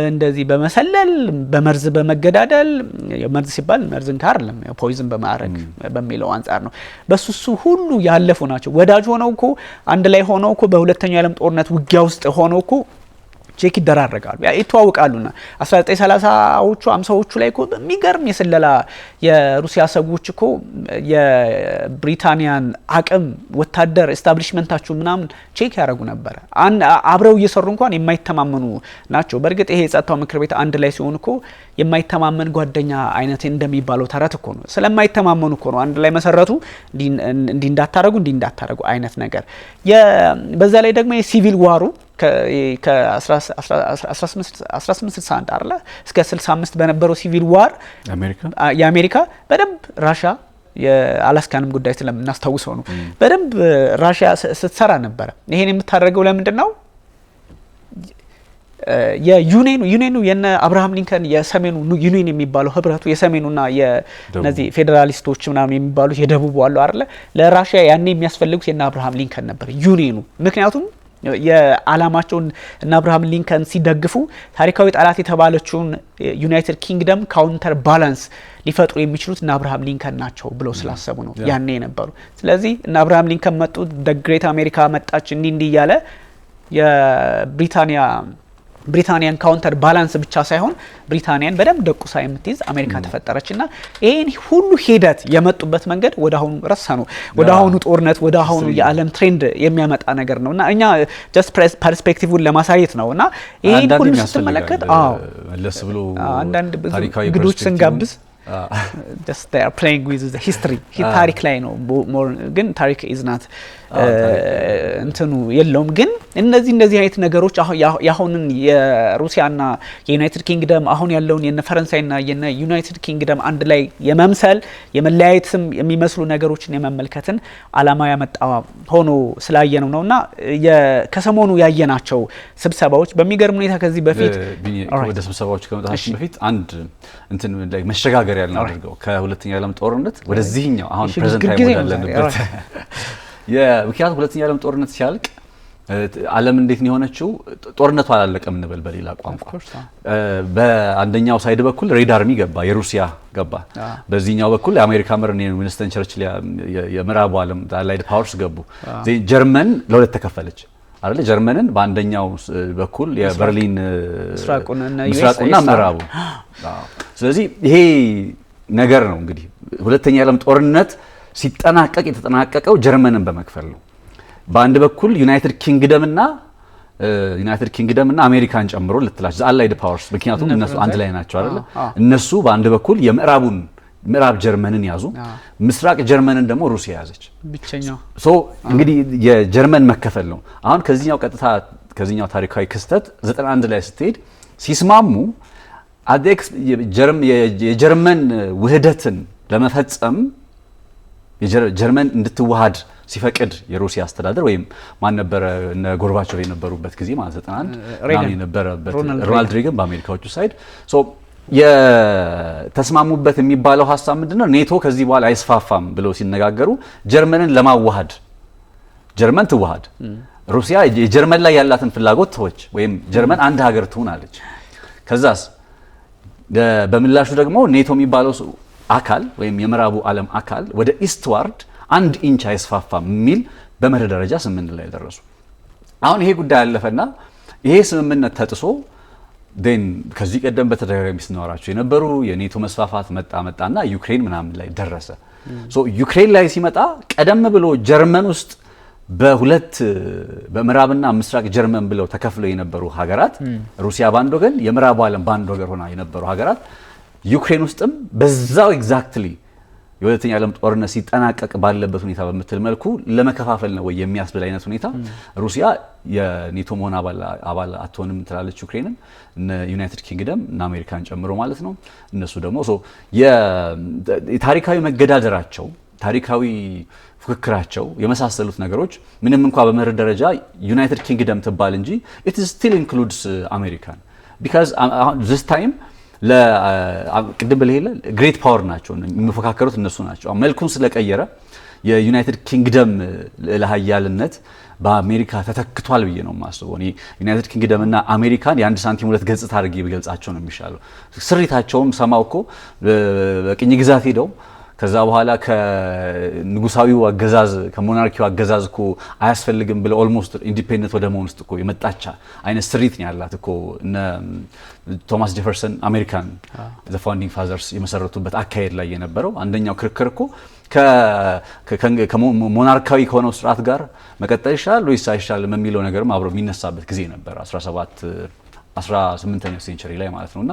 እንደዚህ በመሰለል በመርዝ በመገዳደል መርዝ ሲባል መርዝን ካርለም ፖይዝን በማድረግ በሚለው አንፃር ነው። በሱሱ ሁሉ ያለፉ ናቸው። ወዳጅ ሆነው እኮ አንድ ላይ ሆነው እኮ በሁለተኛው የዓለም ጦርነት ውጊያ ውስጥ ሆነው እኮ ቼክ ይደራረጋሉ፣ ይተዋወቃሉና 1930ዎቹ 50ዎቹ ላይ እኮ በሚገርም የስለላ የሩሲያ ሰዎች እኮ የብሪታንያን አቅም ወታደር ኤስታብሊሽመንታቸው ምናምን ቼክ ያደርጉ ነበር። አብረው እየሰሩ እንኳን የማይተማመኑ ናቸው። በእርግጥ ይሄ የጸጥታው ምክር ቤት አንድ ላይ ሲሆን እኮ የማይተማመን ጓደኛ አይነት እንደሚባለው ተረት እኮ ነው። ስለማይተማመኑ እኮ ነው አንድ ላይ መሰረቱ እንዲ እንዳታረጉ አይነት ነገር። በዛ ላይ ደግሞ የሲቪል ዋሩ ከ1861 አይደለ እስከ 65 በነበረው ሲቪል ዋር የአሜሪካ በደንብ ራሻ የአላስካንም ጉዳይ ስለምናስታውሰው ነው በደንብ ራሻ ስትሰራ ነበረ። ይሄን የምታደርገው ለምንድን ነው? የዩኔኑ የነ አብርሃም ሊንከን የሰሜኑ ዩኒየን የሚባለው ህብረቱ የሰሜኑና የነዚህ ፌዴራሊስቶች ምናምን የሚባሉት የደቡቡ አለው አይደለ ለራሺያ ያኔ የሚያስፈልጉት የነ አብርሃም ሊንከን ነበር ዩኔኑ። ምክንያቱም የዓላማቸውን እና አብርሃም ሊንከን ሲደግፉ ታሪካዊ ጠላት የተባለችውን ዩናይትድ ኪንግደም ካውንተር ባላንስ ሊፈጥሩ የሚችሉት እና አብርሃም ሊንከን ናቸው ብለው ስላሰቡ ነው ያኔ የነበሩ። ስለዚህ እና አብርሃም ሊንከን መጡ፣ ግሬት አሜሪካ መጣች፣ እንዲህ እያለ የብሪታንያን ካውንተር ባላንስ ብቻ ሳይሆን ብሪታንያን በደንብ ደቁሳ የምትይዝ አሜሪካ ተፈጠረችና ይሄን ሁሉ ሂደት የመጡበት መንገድ ወደ አሁኑ ረሳኑ፣ ወደ አሁኑ ጦርነት፣ ወደ አሁኑ የዓለም ትሬንድ የሚያመጣ ነገር ነውና እኛ ጀስት ፐርስፔክቲቭን ለማሳየት ነውና ይሄን ሁሉ ስትመለከት መለስ ብሎ አንዳንድ እንግዶች ስንጋብዝ just they are playing with the history ታሪክ ላይ ነው ግን ታሪክ is not እንትኑ የለውም ግን እነዚህ አይነት ነገሮች ያሁንን የሩሲያና የዩናይትድ ኪንግደም አሁን ያለውን የነ ፈረንሳይና የነ ዩናይትድ ኪንግደም አንድ ላይ የመምሰል የመለያየትም የሚመስሉ ነገሮችን የመመልከትን አላማ ያመጣ ሆኖ ስላየነው ነውና ከሰሞኑ ያየናቸው ስብሰባዎች በሚገርም ሁኔታ ከዚህ በፊት ወደ ስብሰባዎች ከመጣታችን በፊት አንድ እንትን ላይ መሸጋገር ያልን አድርገው ከሁለተኛው ዓለም ጦርነት ወደዚህኛው አሁን ፕሬዘንት ታይም ወዳለንበት ምክንያቱም ሁለተኛው ዓለም ጦርነት ሲያልቅ ዓለም እንዴት ነው የሆነችው? ጦርነቱ አላለቀም እንበል በሌላ ቋንቋ። በአንደኛው ሳይድ በኩል ሬድ አርሚ ገባ፣ የሩሲያ ገባ። በዚህኛው በኩል የአሜሪካ መርን ዊንስተን ቸርችል የምዕራቡ ዓለም አላይድ ፓወርስ ገቡ። ጀርመን ለሁለት ተከፈለች አይደል? ጀርመንን በአንደኛው በኩል የበርሊን ምስራቁና ምዕራቡ። ስለዚህ ይሄ ነገር ነው እንግዲህ ሁለተኛው ዓለም ጦርነት ሲጠናቀቅ የተጠናቀቀው ጀርመንን በመክፈል ነው። በአንድ በኩል ዩናይትድ ኪንግደምና አሜሪካን ጨምሮ ልትላች አላይድ ፓወርስ ምክንያቱም እነሱ አንድ ላይ ናቸው አይደል? እነሱ በአንድ በኩል ምዕራብ ጀርመንን ያዙ፣ ምስራቅ ጀርመንን ደግሞ ሩሲያ ያዘች። ብቸኛው እንግዲህ የጀርመን መከፈል ነው። አሁን ከዚህኛው ታሪካዊ ክስተት 91 ላይ ስትሄድ ሲስማሙ የጀርመን ውህደትን ለመፈጸም ጀርመን እንድትዋሃድ ሲፈቅድ የሩሲያ አስተዳደር ወይም ማን ነበረ እነ ጎርባቾቭ የነበሩበት ጊዜ ማለት 91 የነበረበት ሮናልድ ሬገን በአሜሪካዎቹ ሳይድ የተስማሙበት የሚባለው ሀሳብ ምንድነው? ኔቶ ከዚህ በኋላ አይስፋፋም ብለው ሲነጋገሩ ጀርመንን ለማዋሃድ ጀርመን ትዋሃድ፣ ሩሲያ የጀርመን ላይ ያላትን ፍላጎት ተወች፣ ወይም ጀርመን አንድ ሀገር ትሁን አለች። ከዛስ በምላሹ ደግሞ ኔቶ የሚባለው አካል ወይም የምዕራቡ ዓለም አካል ወደ ኢስትዋርድ 1 ኢንች አይስፋፋም የሚል በመርህ ደረጃ ስምምነት ላይ ደረሱ። አሁን ይሄ ጉዳይ አለፈና ይሄ ስምምነት ተጥሶ ከዚህ ቀደም በተደጋጋሚ ስናወራቸው የነበሩ የኔቶ መስፋፋት መጣና ዩክሬን ምናምን ላይ ደረሰ። ዩክሬን ላይ ሲመጣ ቀደም ብሎ ጀርመን ውስጥ በምዕራብና ምስራቅ ጀርመን ብለው ተከፍለው የነበሩ ሀገራት ሩሲያ ባንድ ወገን የምዕራቡ ዓለም ባንድ ወገን ሆና የነበሩ ሀገራት ዩክሬን ውስጥም በዛው ኤግዛክትሊ የሁለተኛው ዓለም ጦርነት ሲጠናቀቅ ባለበት ሁኔታ በምትል መልኩ ለመከፋፈል ነው ወይ የሚያስብል አይነት ሁኔታ ሩሲያ የኔቶ መሆን አባል አትሆንም ትላለች ዩክሬንን፣ ዩናይትድ ኪንግደም እና አሜሪካን ጨምሮ ማለት ነው። እነሱ ደግሞ የታሪካዊ መገዳደራቸው ታሪካዊ ፉክክራቸው የመሳሰሉት ነገሮች ምንም እንኳ በመርህ ደረጃ ዩናይትድ ኪንግደም ትባል እንጂ it still includes American because this time ቅድም ብለህ ግሬት ፓወር ናቸው የሚፎካከሩት እነሱ ናቸው። መልኩን ስለቀየረ የዩናይትድ ኪንግደም ለሀያልነት በአሜሪካ ተተክቷል ብዬ ነው የማስበው። እኔ ዩናይትድ ኪንግደም እና አሜሪካን የአንድ ሳንቲም ሁለት ገጽታ አድርጌ ብገልጻቸው ነው የሚሻለው። ስሪታቸውም ሰማው እኮ በቅኝ ግዛት ሄደው ከዛ በኋላ ከንጉሳዊው አገዛዝ ከሞናርኪው አገዛዝ እኮ አያስፈልግም ብለ ኦልሞስት ኢንዲፔንደንት ወደ መሆን ውስጥ እኮ የመጣቻ አይነት ስሪት ነው ያላት እኮ እነ ቶማስ ጄፈርሰን አሜሪካን ዘ ፋውንዲንግ ፋዘርስ የመሰረቱበት አካሄድ ላይ የነበረው አንደኛው ክርክር እኮ ከሞናርካዊ ከሆነው ስርዓት ጋር መቀጠል ይሻላል ወይስ አይሻልም የሚለው ነገርም አብሮ የሚነሳበት ጊዜ ነበር 18ኛው ሴንቸሪ ላይ ማለት ነውና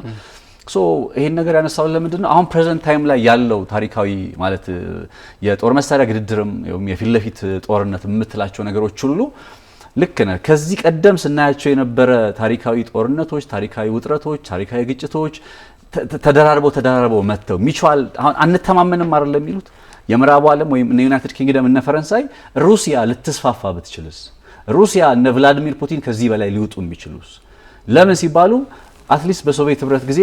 ይሄን ነገር ያነሳው ለምንድነው አሁን ፕሬዘንት ታይም ላይ ያለው ታሪካዊ ማለት የጦር መሳሪያ ግድድርም የፊት ለፊት ጦርነት የምትላቸው ነገሮች ሁሉ ልክ ነው ከዚህ ቀደም ስናያቸው የነበረ ታሪካዊ ጦርነቶች፣ ታሪካዊ ውጥረቶች፣ ታሪካዊ ግጭቶች ተደራርበው መተው ሚቹዋል አሁን አንተማመንም አይደል የሚሉት የምዕራቡ ዓለም ወይም ዩናይትድ ኪንግደም እና ፈረንሳይ ሩሲያ ልትስፋፋ ብትችልስ ሩሲያ እነ ቭላዲሚር ፑቲን ከዚህ በላይ ሊወጡ የሚችሉስ ለምን ሲባሉ አትሊስት በሶቪየት ህብረት ጊዜ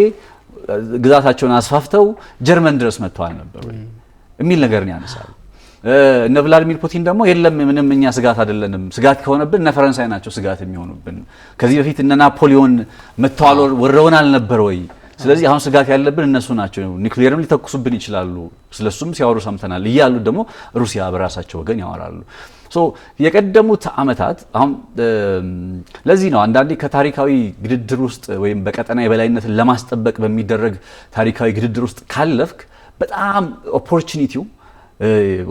ግዛታቸውን አስፋፍተው ጀርመን ድረስ መጥተዋል ነበር የሚል ነገር ነው ያነሳሉ። እነ ቭላዲሚር ፑቲን ደግሞ የለም ምንም እኛ ስጋት አይደለንም፣ ስጋት ከሆነብን እነ ፈረንሳይ ናቸው ስጋት የሚሆኑብን፣ ከዚህ በፊት እነ ናፖሊዮን መጥተዋል ወረውናል ነበር ወይ፣ ስለዚህ አሁን ስጋት ያለብን እነሱ ናቸው፣ ኒውክሊየርም ሊተኩሱብን ይችላሉ፣ ስለሱም ሲያወሩ ሰምተናል እያሉ ደግሞ ሩሲያ በራሳቸው ወገን ያወራሉ። የቀደሙት አመታት አሁን ለዚህ ነው አንዳንዴ ከታሪካዊ ግድድር ውስጥ ወይም በቀጠና የበላይነትን ለማስጠበቅ በሚደረግ ታሪካዊ ግድድር ውስጥ ካለፍክ በጣም ኦፖርቹኒቲው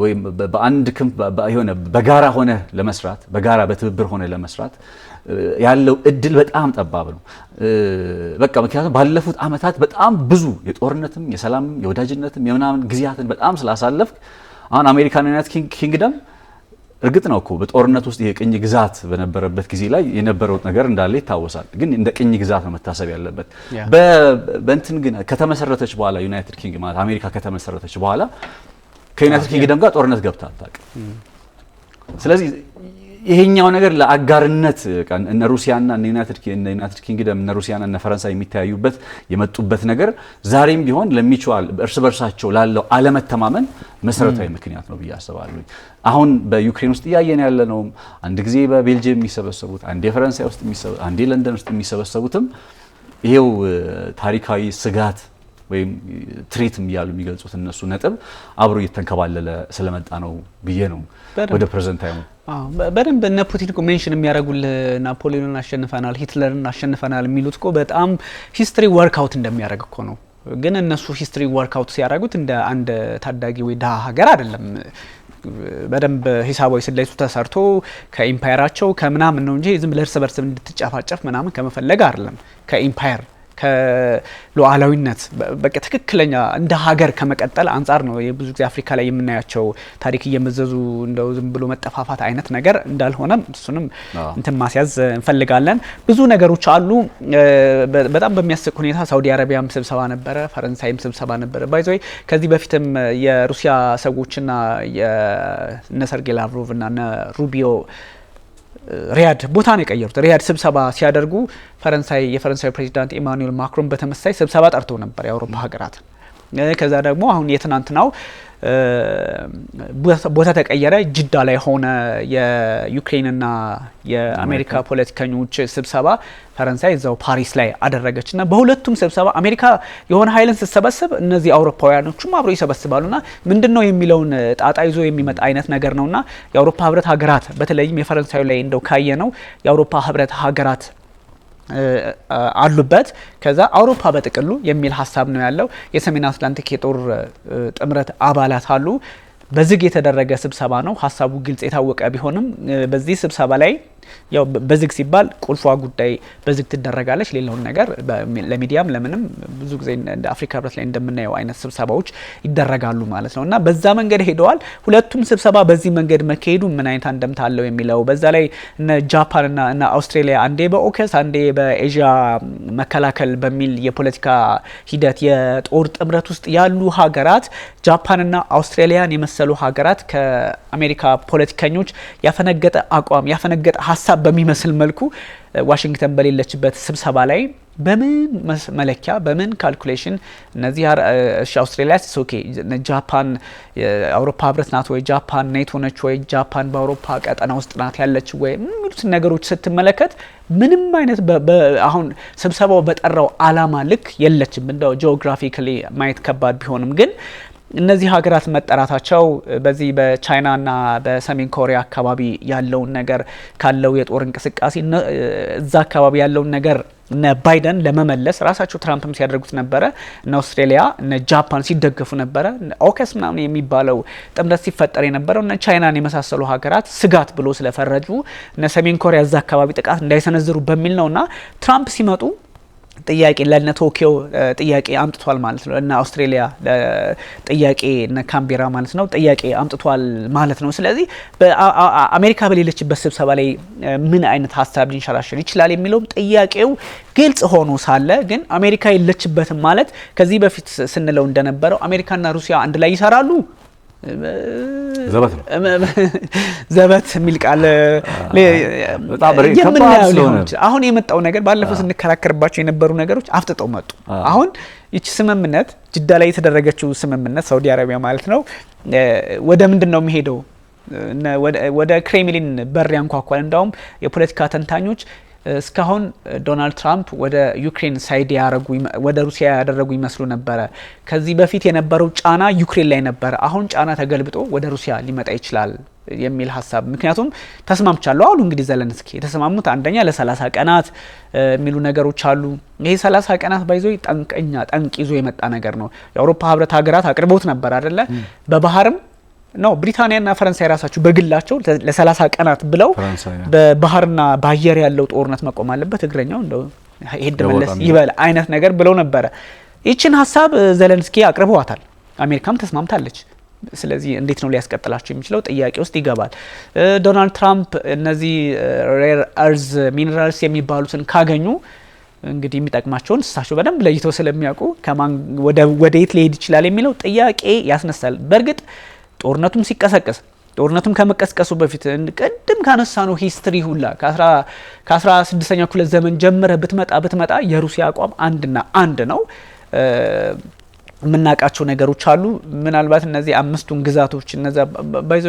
ወይም በአንድ ክንፍ የሆነ በጋራ ሆነ ለመስራት በጋራ በትብብር ሆነ ለመስራት ያለው እድል በጣም ጠባብ ነው። በቃ ምክንያቱም ባለፉት አመታት በጣም ብዙ የጦርነትም የሰላምም የወዳጅነትም የምናምን ግዚያትን በጣም ስላሳለፍክ አሁን አሜሪካን ዩናይትድ ኪንግደም እርግጥ ነው እኮ በጦርነት ውስጥ የቅኝ ግዛት በነበረበት ጊዜ ላይ የነበረው ነገር እንዳለ ይታወሳል። ግን እንደ ቅኝ ግዛት ነው መታሰብ ያለበት። በእንትን ግን ከተመሰረተች በኋላ ዩናይትድ ኪንግደም ማለት አሜሪካ ከተመሰረተች በኋላ ከዩናይትድ ኪንግደም ጋር ጦርነት ገብታ አታውቅም። ስለዚህ ይሄኛው ነገር ለአጋርነት እነ ሩሲያና እነ ዩናይትድ ኪንግደም እነ ሩሲያና እነ ፈረንሳይ የሚተያዩበት የመጡበት ነገር ዛሬም ቢሆን ለሚቹዋል እርስ በርሳቸው ላለው አለመተማመን መሰረታዊ ምክንያት ነው ብዬ አስባለሁ። አሁን በዩክሬን ውስጥ እያየን ያለ ነው። አንድ ጊዜ በቤልጂየም የሚሰበሰቡት፣ አንዴ ፈረንሳይ ውስጥ የሚሰበሰቡት፣ አንዴ ለንደን ውስጥ የሚሰበሰቡትም ይሄው ታሪካዊ ስጋት ወይም ትሬትም እያሉ የሚገልጹት እነሱ ነጥብ አብሮ እየተንከባለለ ስለመጣ ነው ብዬ ነው ወደ ፕሬዘንት ታይሙ በደንብ እነ ፑቲን እኮ ሜንሽን የሚያደርጉልህ ናፖሊዮንን አሸንፈናል፣ ሂትለርን አሸንፈናል የሚሉት እኮ በጣም ሂስትሪ ወርክአውት እንደሚያደርግ እኮ ነው። ግን እነሱ ሂስትሪ ወርክአውት ሲያደርጉት እንደ አንድ ታዳጊ ወይ ድሃ ሀገር አይደለም። በደንብ ሂሳባዊ ስሌቱ ተሰርቶ ከኢምፓየራቸው ከምናምን ነው እንጂ ዝም ለእርስ በርስ እንድትጨፋጨፍ ምናምን ከመፈለግ አይደለም። ከኢምፓየር ከሉዓላዊነት በቃ ትክክለኛ እንደ ሀገር ከመቀጠል አንጻር ነው የብዙ ጊዜ አፍሪካ ላይ የምናያቸው ታሪክ እየመዘዙ እንደው ዝም ብሎ መጠፋፋት አይነት ነገር እንዳልሆነ እሱንም እንትን ማስያዝ እንፈልጋለን። ብዙ ነገሮች አሉ። በጣም በሚያስቅ ሁኔታ ሳውዲ አረቢያም ስብሰባ ነበረ፣ ፈረንሳይም ስብሰባ ነበረ። ባይዘይ ከዚህ በፊትም የሩሲያ ሰዎችና የነ ሰርጌይ ላቭሮቭ እና እነ ሩቢዮ ሪያድ ቦታ ነው የቀየሩት። ሪያድ ስብሰባ ሲያደርጉ የፈረንሳይ ፕሬዚዳንት ኢማኑኤል ማክሮን በተመሳሳይ ስብሰባ ጠርተው ነበር የአውሮፓ ሀገራት። ከዛ ደግሞ አሁን የትናንትናው ቦታ ተቀየረ፣ ጅዳ ላይ ሆነ የዩክሬንና የአሜሪካ ፖለቲከኞች ስብሰባ ፈረንሳይ እዛው ፓሪስ ላይ አደረገችና በሁለቱም ስብሰባ አሜሪካ የሆነ ኃይልን ስትሰበስብ እነዚህ አውሮፓውያኖቹም አብሮ ይሰበስባሉና ምንድነው የሚለውን ጣጣ ይዞ የሚመጣ አይነት ነገር ነውና የአውሮፓ ህብረት ሀገራት በተለይም የፈረንሳዩ ላይ እንደው ካየነው የአውሮፓ ህብረት ሀገራት አሉበት። ከዛ አውሮፓ በጥቅሉ የሚል ሀሳብ ነው ያለው። የሰሜን አትላንቲክ የጦር ጥምረት አባላት አሉ። በዝግ የተደረገ ስብሰባ ነው። ሀሳቡ ግልጽ የታወቀ ቢሆንም በዚህ ስብሰባ ላይ ያው በዝግ ሲባል ቁልፏ ጉዳይ በዝግ ትደረጋለች። ሌላውን ነገር ለሚዲያም ለምንም ብዙ ጊዜ እንደ አፍሪካ ህብረት ላይ እንደምናየው አይነት ስብሰባዎች ይደረጋሉ ማለት ነው እና በዛ መንገድ ሄደዋል። ሁለቱም ስብሰባ በዚህ መንገድ መካሄዱ ምን አይነት አንደምታ አለው የሚለው በዛ ላይ እነ ጃፓንና እና አውስትራሊያ አንዴ በኦከስ አንዴ በኤዥያ መከላከል በሚል የፖለቲካ ሂደት የጦር ጥምረት ውስጥ ያሉ ሀገራት ጃፓንና አውስትራሊያን የመሰሉ ሀገራት ከአሜሪካ ፖለቲከኞች ያፈነገጠ አቋም ያፈነገጠ ሀሳብ በሚመስል መልኩ ዋሽንግተን በሌለችበት ስብሰባ ላይ በምን መለኪያ በምን ካልኩሌሽን እነዚህ አውስትራሊያ ኦኬ ጃፓን የአውሮፓ ህብረት ናት ወይ ጃፓን ኔቶ ነች ወይ ጃፓን በአውሮፓ ቀጠና ውስጥ ናት ያለች ወይ የሚሉት ነገሮች ስትመለከት ምንም አይነት አሁን ስብሰባው በጠራው አላማ ልክ የለችም። እንደው ጂኦግራፊካሊ ማየት ከባድ ቢሆንም ግን እነዚህ ሀገራት መጠራታቸው በዚህ በቻይናና በሰሜን ኮሪያ አካባቢ ያለውን ነገር ካለው የጦር እንቅስቃሴ እዛ አካባቢ ያለውን ነገር እነ ባይደን ለመመለስ ራሳቸው ትራምፕም ሲያደርጉት ነበረ። እነ አውስትራሊያ እነ ጃፓን ሲደገፉ ነበረ። ኦከስ ምናምን የሚባለው ጥምረት ሲፈጠር የነበረው እነ ቻይናን የመሳሰሉ ሀገራት ስጋት ብሎ ስለፈረጁ እነ ሰሜን ኮሪያ እዛ አካባቢ ጥቃት እንዳይሰነዝሩ በሚል ነውና ትራምፕ ሲመጡ ጥያቄ ለነ ቶኪዮ ጥያቄ አምጥቷል ማለት ነው። እና አውስትራሊያ ጥያቄ እነ ካምቤራ ማለት ነው ጥያቄ አምጥቷል ማለት ነው። ስለዚህ በአሜሪካ በሌለችበት ስብሰባ ላይ ምን አይነት ሀሳብ ሊንሸራሸር ይችላል የሚለው ጥያቄው ግልጽ ሆኖ ሳለ ግን አሜሪካ የለችበትም ማለት ከዚህ በፊት ስንለው እንደነበረው አሜሪካና ሩሲያ አንድ ላይ ይሰራሉ ዘበት የሚል ቃል አሁን የመጣው ነገር ባለፈው ስንከራከርባቸው የነበሩ ነገሮች አፍጥጠው መጡ። አሁን ይቺ ስምምነት ጅዳ ላይ የተደረገችው ስምምነት ሳውዲ አረቢያ ማለት ነው ወደ ምንድነው የሚሄደው? ወደ ክሬምሊን በር ያንኳኳል። እንዳውም የፖለቲካ ተንታኞች እስካሁን ዶናልድ ትራምፕ ወደ ዩክሬን ሳይድ ወደ ሩሲያ ያደረጉ ይመስሉ ነበረ። ከዚህ በፊት የነበረው ጫና ዩክሬን ላይ ነበረ። አሁን ጫና ተገልብጦ ወደ ሩሲያ ሊመጣ ይችላል የሚል ሀሳብ ምክንያቱም ተስማምቻለሁ አሉ። እንግዲህ ዘለንስኪ የተስማሙት አንደኛ ለ30 ቀናት የሚሉ ነገሮች አሉ። ይሄ 30 ቀናት ባይዞ ጠንቅ ይዞ የመጣ ነገር ነው። የአውሮፓ ህብረት ሀገራት አቅርቦት ነበር አይደለ? በባህርም ነው ብሪታንያና ፈረንሳይ ራሳቸው በግላቸው ለ30 ቀናት ብለው በባህርና በአየር ያለው ጦርነት መቆም አለበት፣ እግረኛው እንደው ሄድ መለስ ይበል አይነት ነገር ብለው ነበረ። ይችን ሀሳብ ዘለንስኪ አቅርበዋታል። አሜሪካም ተስማምታለች። ስለዚህ እንዴት ነው ሊያስቀጥላቸው የሚችለው ጥያቄ ውስጥ ይገባል። ዶናልድ ትራምፕ እነዚህ ሬር አርዝ ሚነራልስ የሚባሉትን ካገኙ እንግዲህ የሚጠቅማቸውን እሳቸው በደንብ ለይተው ስለሚያውቁ ከማን ወደ የት ሊሄድ ይችላል የሚለው ጥያቄ ያስነሳል። በእርግጥ ጦርነቱም ሲቀሰቀስ ጦርነቱም ከመቀስቀሱ በፊት ቀደም ካነሳ ነው ሂስትሪ ሁላ ከ16ኛው ክፍለ ዘመን ጀምረ ብትመጣ የሩሲያ አቋም አንድ ነው። የምናውቃቸው ነገሮች አሉ። ምናልባት እነዚህ አምስቱን ግዛቶች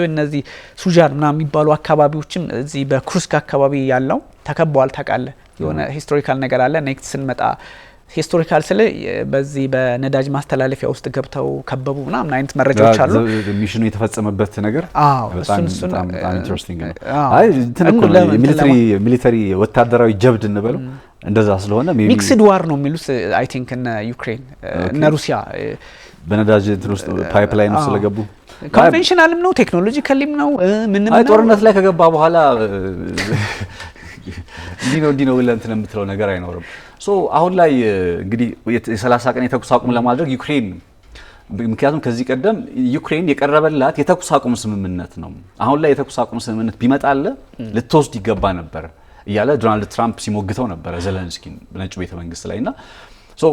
እነዚህ ሱጃን ምናምን የሚባሉ አካባቢዎችም እዚህ በኩርስክ አካባቢ ያለው ተከበዋል። ታውቃለህ የሆነ ሂስቶሪካል ነገር አለ። ኔክስት ስንመጣ ሂስቶሪካል ስለ በዚህ በነዳጅ ማስተላለፊያ ውስጥ ገብተው ከበቡ ምናምን አይነት መረጃዎች አሉ። ሚሽኑ የተፈጸመበት ነገር በጣም ኢንትረስቲንግ ነው። አይ ሚሊተሪ ወታደራዊ ጀብድ እንበለው እንደዛ ስለሆነ ሚክስድ ዋር ነው የሚሉት አይ ቲንክ እነ ዩክሬን እነ ሩሲያ በነዳጅ እንትን ውስጥ ፓይፕላይን ውስጥ ስለገቡ ኮንቬንሽናልም ነው ቴክኖሎጂካሊም ነው ምንም ነው። ጦርነት ላይ ከገባ በኋላ እንዲህ ነው ብለን እንትን የምትለው ነገር አይኖርም። ሶ አሁን ላይ እንግዲህ የ30 ቀን የተኩስ አቁም ለማድረግ ዩክሬን ምክንያቱም ከዚህ ቀደም ዩክሬን የቀረበላት የተኩስ አቁም ስምምነት ነው። አሁን ላይ የተኩስ አቁም ስምምነት ቢመጣለ ልትወስድ ይገባ ነበር እያለ ዶናልድ ትራምፕ ሲሞግተው ነበር ዘለንስኪን በነጩ ቤተ መንግስት ላይና ሶ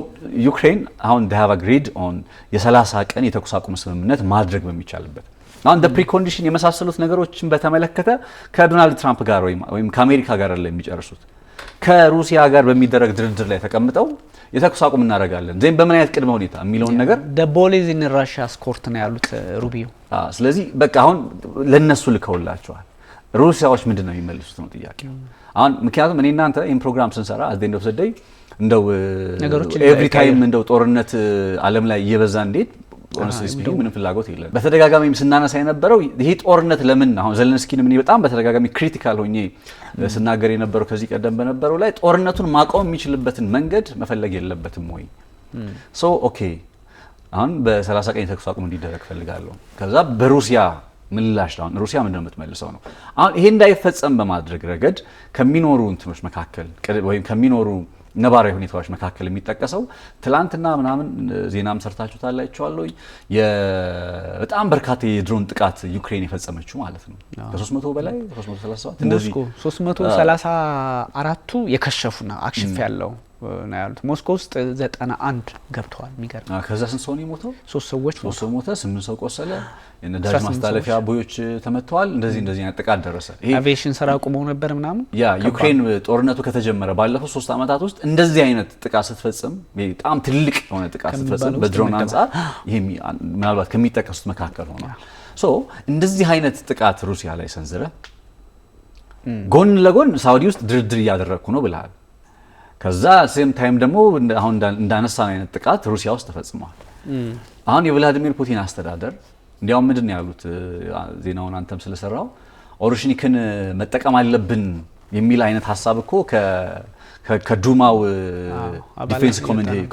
ዩክሬን አሁን they have agreed on የ30 ቀን የተኩስ አቁም ስምምነት ማድረግ በሚቻልበት አሁን the precondition የመሳሰሉት ነገሮችን በተመለከተ ከዶናልድ ትራምፕ ጋር ወይም ከአሜሪካ ጋር አይደለም የሚጨርሱት ከሩሲያ ጋር በሚደረግ ድርድር ላይ ተቀምጠው የተኩስ አቁም እናደርጋለን ዘን በምን አይነት ቅድመ ሁኔታ የሚለውን ነገር the ball is in Russia's court ነው ያሉት ሩቢዮ። ስለዚህ በቃ አሁን ለነሱ ልከውላቸዋል። ሩሲያዎች ምንድነው የሚመልሱት ነው ጥያቄው። አሁን ምክንያቱም እኔ እናንተ ይሄን ፕሮግራም ስንሰራ at the end of the day እንደው ኤቭሪ ታይም እንደው ጦርነት ዓለም ላይ እየበዛ እንዴት ሆነስሊ ስፒኪንግ ምንም ፍላጎት የለም። በተደጋጋሚም ስናነሳ የነበረው ይሄ ጦርነት ለምን አሁን ዘለንስኪን ምን በጣም በተደጋጋሚ ክሪቲካል ሆኜ ስናገር የነበረው ከዚህ ቀደም በነበረው ላይ ጦርነቱን ማቆም የሚችልበትን መንገድ መፈለግ የለበትም ወይ ሶ ኦኬ አሁን በ30 ቀን የተኩስ አቁም እንዲደረግ ፈልጋለሁ። ከዛ በሩሲያ ምላሽ ነው ሩሲያ ምንድነው የምትመልሰው ነው። አሁን ይሄ እንዳይፈጸም በማድረግ ረገድ ከሚኖሩ እንትኖች መካከል ወይም ከሚኖሩ ነባራዊ ሁኔታዎች መካከል የሚጠቀሰው ትላንትና ምናምን ዜናም ሰርታችሁታል አይቻለሁ በጣም በርካታ የድሮን ጥቃት ዩክሬን የፈጸመችው ማለት ነው። ከ300 በላይ 337 እንደዚህ 334ቱ የከሸፉና አክሽፍ ያለው ነው ያሉት። ሞስኮ ውስጥ 91 ገብተዋል። የሚገርም ከዛ ስንት ሰው ነው የሞተው? 3 ሰዎች ሞተ፣ 8 ሰው ቆሰለ። የነዳጅ ማስተላለፊያ ቦዮች ተመተዋል። እንደዚህ አይነት ጥቃት ደረሰ። ይሄ አቪዬሽን ስራ ቆመው ነበር ምናምን ዩክሬን ጦርነቱ ከተጀመረ ባለፈው 3 አመታት ውስጥ እንደዚህ አይነት ጥቃት ስትፈጽም በጣም ትልቅ የሆነ ጥቃት ስትፈጽም በድሮን አንፃር ይሄ ምናልባት ከሚጠቀሱት መካከል ሆኗል። ሶ እንደዚህ አይነት ጥቃት ሩሲያ ላይ ሰንዝረ ጎን ለጎን ሳውዲ ውስጥ ድርድር እያደረኩ ነው ብለሃል። ከዛ ሴም ታይም ደግሞ አሁን እንዳነሳን አይነት ጥቃት ሩሲያ ውስጥ ተፈጽሟል። አሁን የቭላዲሚር ፑቲን አስተዳደር እንዲያው ምንድን ያሉት ዜናውን አንተም ስለሰራው ኦሮሽኒክን መጠቀም አለብን የሚል አይነት ሐሳብ እኮ ከዱማው ዲፌንስ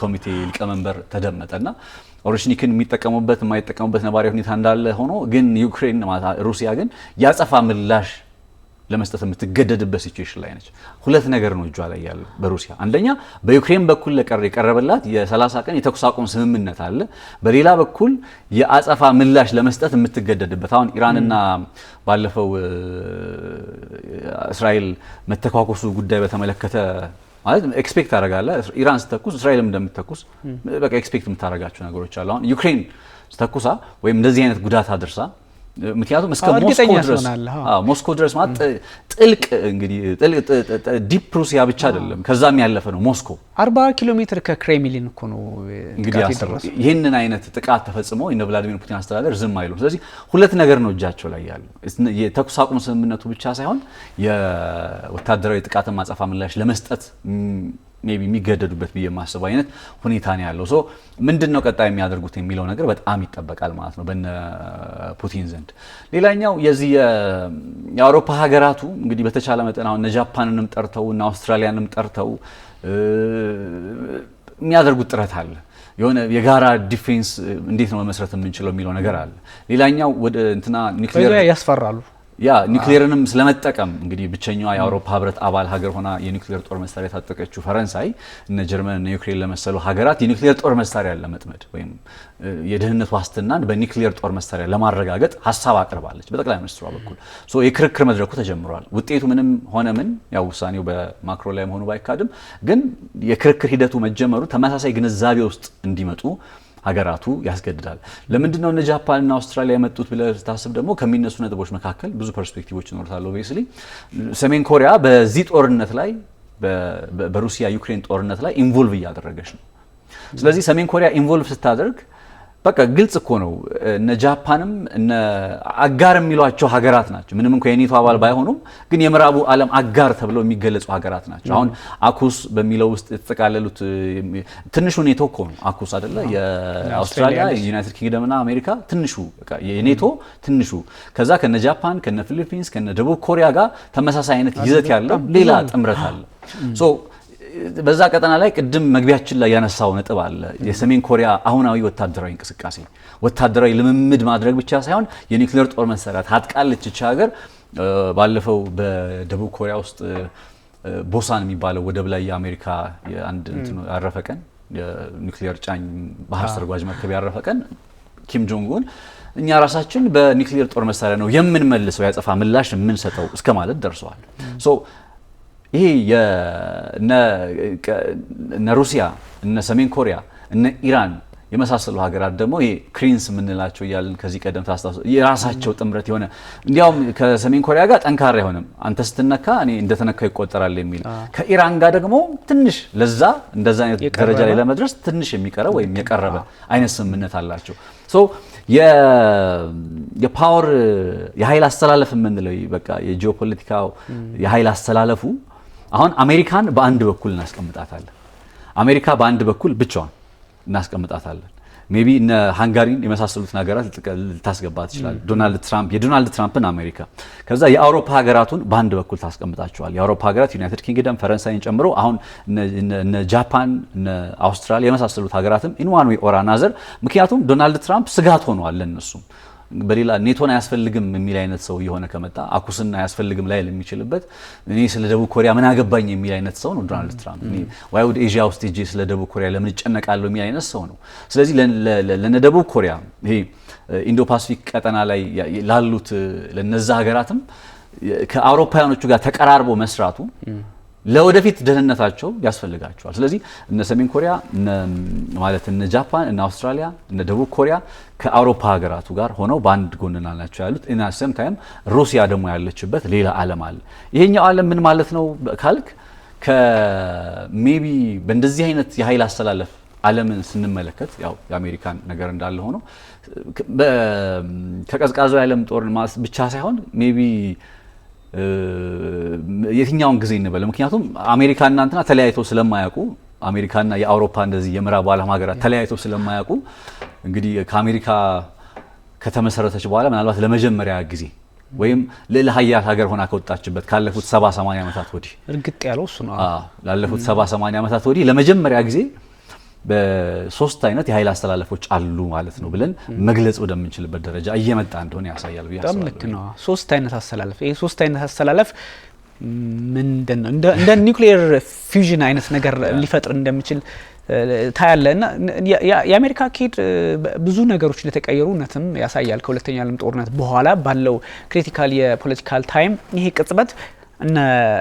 ኮሚቴ ሊቀመንበር ተደመጠና ኦሮሽኒክን የሚጠቀሙበት የማይጠቀሙበት ነባራዊ ሁኔታ እንዳለ ሆኖ ግን ዩክሬን ሩሲያ ግን ያጸፋ ምላሽ ለመስጠት የምትገደድበት ሲቹዌሽን ላይ ነች። ሁለት ነገር ነው እጇ ላይ ያለው በሩሲያ አንደኛ በዩክሬን በኩል የቀረበላት የ30 ቀን የተኩስ አቁም ስምምነት አለ። በሌላ በኩል የአጸፋ ምላሽ ለመስጠት የምትገደድበት አሁን ኢራንና ባለፈው እስራኤል መተኳኮሱ ጉዳይ በተመለከተ ማለት ኤክስፔክት አደረጋለ ኢራን ስተኩስ እስራኤልም እንደምትተኩስ በቃ ኤክስፔክት የምታደርጋቸው ነገሮች አሉ። አሁን ዩክሬን ስተኩሳ ወይም እንደዚህ አይነት ጉዳት አድርሳ ምክንያቱም እስከ ሞስኮ ድረስ ማለት ጥልቅ እንግዲህ ዲፕ ሩሲያ ብቻ አይደለም ከዛም ያለፈ ነው። ሞስኮ 40 ኪሎ ሜትር ከክሬምሊን እኮ ነው እንግዲህ ይሄንን አይነት ጥቃት ተፈጽሞ እነ ቭላዲሚር ፑቲን አስተዳደር ዝም አይሉ። ስለዚህ ሁለት ነገር ነው እጃቸው ላይ ያለው የተኩስ አቁም ስምምነቱ ብቻ ሳይሆን የወታደራዊ ጥቃትን ማጸፋ ምላሽ ለመስጠት ሜቢ የሚገደዱበት ብዬ ማሰብ አይነት ሁኔታ ነው ያለው። ሶ ምንድነው ቀጣይ የሚያደርጉት የሚለው ነገር በጣም ይጠበቃል ማለት ነው በእነ ፑቲን ዘንድ። ሌላኛው የዚህ የአውሮፓ ሀገራቱ እንግዲህ በተቻለ መጠን አሁን ጃፓንንም ጠርተው እና አውስትራሊያንም ጠርተው የሚያደርጉት ጥረት አለ። የሆነ የጋራ ዲፌንስ እንዴት ነው መመስረት የምንችለው የሚለው ነገር አለ። ሌላኛው ወደ እንትና ኒውክሊየር ያ ኒውክሊየርንም ስለመጠቀም እንግዲህ ብቸኛዋ የአውሮፓ ህብረት አባል ሀገር ሆና የኒውክሊየር ጦር መሳሪያ ታጠቀችው ፈረንሳይ እነ ጀርመን እና ዩክሬን ለመሰሉ ሀገራት የኒውክሊየር ጦር መሳሪያ ለመጥመድ ወይም የደህንነት ዋስትናን በኒውክሊየር ጦር መሳሪያ ለማረጋገጥ ሐሳብ አቅርባለች በጠቅላይ ሚኒስትሯ በኩል የክርክር መድረኩ ተጀምሯል። ውጤቱ ምንም ሆነ ምን ያው ውሳኔው በማክሮ ላይ መሆኑ ባይካድም ግን የክርክር ሂደቱ መጀመሩ ተመሳሳይ ግንዛቤ ውስጥ እንዲመጡ ሀገራቱ ያስገድዳል። ለምንድነው እነ ጃፓን እና አውስትራሊያ የመጡት ብለህ ታስብ ደግሞ ከሚነሱ ነጥቦች መካከል ብዙ ፐርስፔክቲቮች ይኖራሉ። ኦብቪየስሊ ሰሜን ኮሪያ በዚህ ጦርነት ላይ በሩሲያ ዩክሬን ጦርነት ላይ ኢንቮልቭ እያደረገች ነው። ስለዚህ ሰሜን ኮሪያ ኢንቮልቭ ስታደርግ በቃ ግልጽ እኮ ነው እነ ጃፓንም እነ አጋር የሚሏቸው ሀገራት ናቸው። ምንም እንኳን የኔቶ አባል ባይሆኑም ግን የምዕራቡ ዓለም አጋር ተብለው የሚገለጹ ሀገራት ናቸው። አሁን አኩስ በሚለው ውስጥ የተጠቃለሉት ትንሹ ኔቶ እኮ ነው አኩስ አይደለ? የአውስትራሊያ ዩናይትድ ኪንግደም እና አሜሪካ ትንሹ በቃ የኔቶ ትንሹ። ከዛ ከነ ጃፓን ከነ ፊሊፒንስ ከነ ደቡብ ኮሪያ ጋር ተመሳሳይ አይነት ይዘት ያለው ሌላ ጥምረት አለ። ሶ በዛ ቀጠና ላይ ቅድም መግቢያችን ላይ ያነሳው ነጥብ አለ። የሰሜን ኮሪያ አሁናዊ ወታደራዊ እንቅስቃሴ ወታደራዊ ልምምድ ማድረግ ብቻ ሳይሆን የኒውክሌር ጦር መሳሪያ ታጥቃለች እቺ ሀገር። ባለፈው በደቡብ ኮሪያ ውስጥ ቦሳን የሚባለው ወደብ ላይ የአሜሪካ የአንድ ያረፈ ቀን የኒውክሌር ጫኝ ባህር ሰርጓጅ መርከብ ያረፈ ቀን ኪም ጆንግ ኡን እኛ ራሳችን በኒውክሌር ጦር መሳሪያ ነው የምንመልሰው ያጸፋ ምላሽ የምንሰጠው እስከ ማለት ደርሰዋል። ሶ ይሄ እነ ሩሲያ እነ ሰሜን ኮሪያ እነ ኢራን የመሳሰሉ ሀገራት ደግሞ ይሄ ክሪንስ የምንላቸው እያልን ከዚህ ቀደም ታስታውሱ የራሳቸው ጥምረት የሆነ እንዲያውም ከሰሜን ኮሪያ ጋር ጠንካራ የሆነም አንተ ስትነካ እኔ እንደተነካ ይቆጠራል የሚል ከኢራን ጋር ደግሞ ትንሽ ለዛ እንደዛ አይነት ደረጃ ላይ ለመድረስ ትንሽ የሚቀረው ወይም የቀረበ አይነት ስምምነት አላቸው። ሶ የፓወር የኃይል አስተላለፍ የምንለው በቃ የጂኦፖለቲካው የኃይል አስተላለፉ አሁን አሜሪካን በአንድ በኩል እናስቀምጣታለን። አሜሪካ በአንድ በኩል ብቻዋን እናስቀምጣታለን። ሜቢ እነ ሃንጋሪን የመሳሰሉትን ሀገራት ልታስገባት ይችላል። የዶናልድ ትራምፕን አሜሪካ ከዛ የአውሮፓ ሀገራቱን በአንድ በኩል ታስቀምጣቸዋል። የአውሮፓ ሀገራት ዩናይትድ ኪንግደም ፈረንሳይን ጨምሮ አሁን እነ ጃፓን እነ አውስትራሊያ የመሳሰሉት ሀገራትም ኢን ዋን ዌይ ኦር አናዘር ምክንያቱም ዶናልድ ትራምፕ ስጋት ሆኗል ለነሱም በሌላ ኔቶን አያስፈልግም የሚል አይነት ሰው የሆነ ከመጣ አኩስና አያስፈልግም ላይ ለሚችልበት እኔ ስለ ደቡብ ኮሪያ ምን አገባኝ የሚል አይነት ሰው ነው ዶናልድ ትራምፕ። እኔ ዋይ ወደ ኤዥያ ውስጥ ሄጄ ስለ ደቡብ ኮሪያ ለምን እጨነቃለሁ የሚል አይነት ሰው ነው። ስለዚህ ለነ ደቡብ ኮሪያ ይሄ ኢንዶ ፓሲፊክ ቀጠና ላይ ላሉት ለነዛ ሀገራትም ከአውሮፓውያኖቹ ጋር ተቀራርቦ መስራቱ ለወደፊት ደህንነታቸው ያስፈልጋቸዋል። ስለዚህ እነ ሰሜን ኮሪያ ማለት እነ ጃፓን እነ አውስትራሊያ እነ ደቡብ ኮሪያ ከአውሮፓ ሀገራቱ ጋር ሆነው በአንድ ጎንና ናቸው ያሉት። እና ሰም ታይም ሩሲያ ደግሞ ያለችበት ሌላ ዓለም አለ። ይሄኛው ዓለም ምን ማለት ነው ካልክ ከሜቢ በእንደዚህ አይነት የኃይል አስተላለፍ ዓለምን ስንመለከት ያው የአሜሪካን ነገር እንዳለ ሆኖ ከቀዝቃዛው የዓለም ጦርነት ብቻ ሳይሆን ሜቢ የትኛውን ጊዜ እንበለ ምክንያቱም አሜሪካና እንትና ተለያይተው ስለማያውቁ አሜሪካና የአውሮፓ እንደዚህ የምዕራብ ዓለም ሀገራት ተለያይተው ስለማያውቁ እንግዲህ ከአሜሪካ ከተመሰረተች በኋላ ምናልባት ለመጀመሪያ ጊዜ ወይም ለሀያል ሀገር ሆና ከወጣችበት ካለፉት 70-80 ዓመታት ወዲህ እርግጥ ያለው እሱ ነው። ላለፉት 70-80 ዓመታት ወዲህ ለመጀመሪያ ጊዜ በሶስት አይነት የኃይል አስተላለፎች አሉ ማለት ነው ብለን መግለጽ ወደምንችልበት ደረጃ እየመጣ እንደሆነ ያሳያል ብዬ አስባለሁ። ልክ ነው። ሶስት አይነት አስተላለፍ ይሄ ሶስት አይነት አስተላለፍ ምንድነው እንደ ኒውክሊየር ፊውዥን አይነት ነገር ሊፈጥር እንደሚችል ታያለና የአሜሪካ አካሄድ ብዙ ነገሮች እንደተቀየሩ ነትም ያሳያል። ከሁለተኛው ዓለም ጦርነት በኋላ ባለው ክሪቲካል የፖለቲካል ታይም ይሄ ቅጽበት እነ